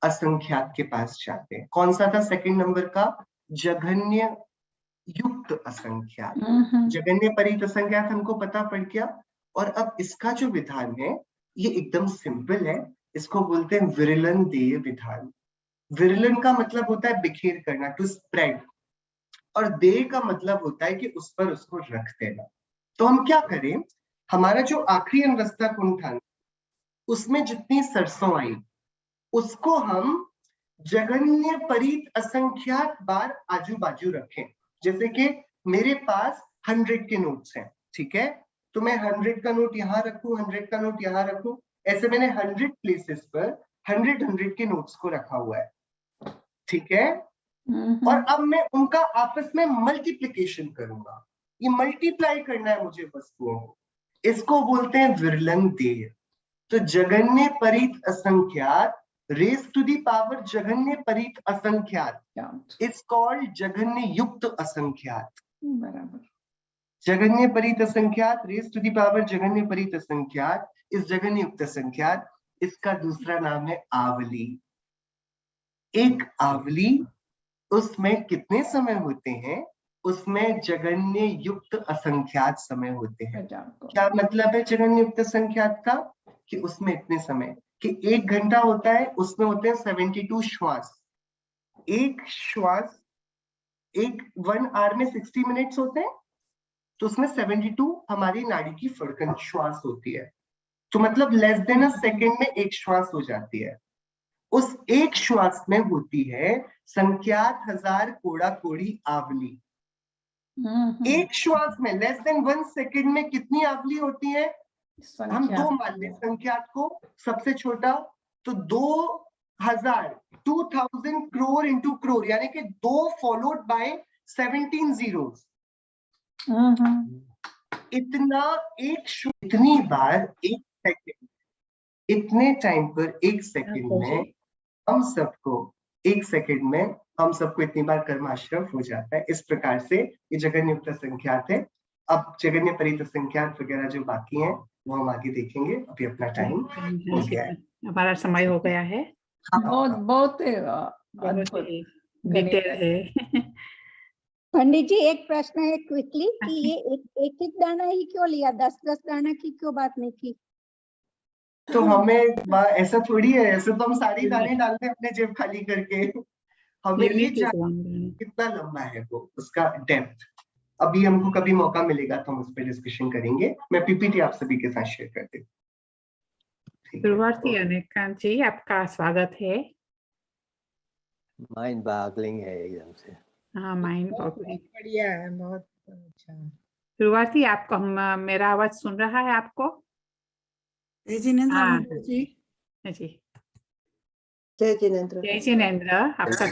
असंख्यात के पास जाते हैं। कौन सा था सेकंड नंबर का? जघन्य युक्त असंख्यात। जघन्य परित असंख्यात हमको पता पड़ गया। और अब इसका जो विधान है ये एकदम सिंपल है, इसको बोलते हैं विरलन देय विधान। विरलन का मतलब होता है बिखेर करना, टू स्प्रेड, और देय का मतलब होता है कि उस पर उसको रख देना। तो हम क्या करें, हमारा जो आखिरी अनवस्था कुंड था उसमें जितनी सरसों आई उसको हम जघन्य परित असंख्यात बार आजू बाजू रखें। जैसे कि मेरे पास 100 के नोट्स हैं, ठीक है, तो मैं 100 का नोट यहाँ रखूं, 100 का नोट यहाँ रखूं, ऐसे मैंने 100 प्लेसेस पर 100 के नोट्स को रखा हुआ है। ठीक है, और अब मैं उनका आपस में मल्टीप्लिकेशन करूंगा। ये मल्टीप्लाई करना है मुझे वस्तुओं को, इसको बोलते हैं विरलन देय। तो जघन्य परित असंख्यात रेज टू दी पावर जघन्य परित असंख्यात इट्स कॉल्ड जघन्य युक्त असंख्यात। बराबर। जघन्य परित असंख्यात रेज टू दी पावर जघन्य परित असंख्यात इस जघन्य युक्त असंख्यात। इसका दूसरा नाम है आवली। एक आवली, उसमें कितने समय होते हैं? उसमें जघन्य युक्त असंख्यात समय होते हैं। क्या मतलब है जघन्य युक्त असंख्यात का? कि उसमें इतने समय कि 1 घंटा होता है, उसमें होते हैं 72 श्वास। एक श्वास, एक 1 आवर में 60 मिनट्स होते हैं, तो उसमें 72 हमारी नाड़ी की फड़कन श्वास होती है। तो मतलब लेस देन अ सेकेंड में एक श्वास हो जाती है। उस एक श्वास में होती है संख्यात हजार कोड़ा कोड़ी आवली। एक श्वास में लेस देन 1 सेकेंड में कितनी आवली होती है? हम 2 मान लें संख्यात को, सबसे छोटा, तो 2000 करोड़ इंटू करोड़, यानी कि 2 फॉलोड बाय 17 जीरोस। इतना इतनी बार 1 सेकेंड, इतने टाइम पर 1 सेकेंड में हम सबको 1 सेकेंड में हम सबको इतनी बार कर्माश्रम हो जाता है। इस प्रकार से ये जघन्य युक्त संख्यात है। अब जघन्य परित संख्यात वगैरह जो बाकी हैं वो हम आगे देखेंगे। अभी अपना टाइम हो गया है, हमारा समय हो गया है। बहुत बहुत अद्भुत डिटेल है। पंडित जी एक प्रश्न है क्विकली कि ये एक एक दाना ही क्यों लिया, 10-10 दाना की क्यों बात नहीं की? तो हमें ऐसा थोड़ी है, ऐसे तो हम सारी दाने डालते हैं अपने जेब खाली करके। हमें ये कितना लंबा है वो, उसका डेप्थ। अभी हमको कभी मौका मिलेगा तो हम उस पर डिस्कशन करेंगे। मैं पीपीटी आप सभी के साथ शेयर कर देती हूँ। शुरुआती अनेकांत जी, आपका स्वागत है। माइंड बॉगलिंग है एकदम से। हाँ, माइंड बॉगलिंग, बढ़िया है, बहुत अच्छा। शुरुआती आपको मेरा आवाज सुन रहा है आपको? जय जिनेंद्र हाँ जी। जी, जय जिनेंद्र। जय जिनेंद्र, आपका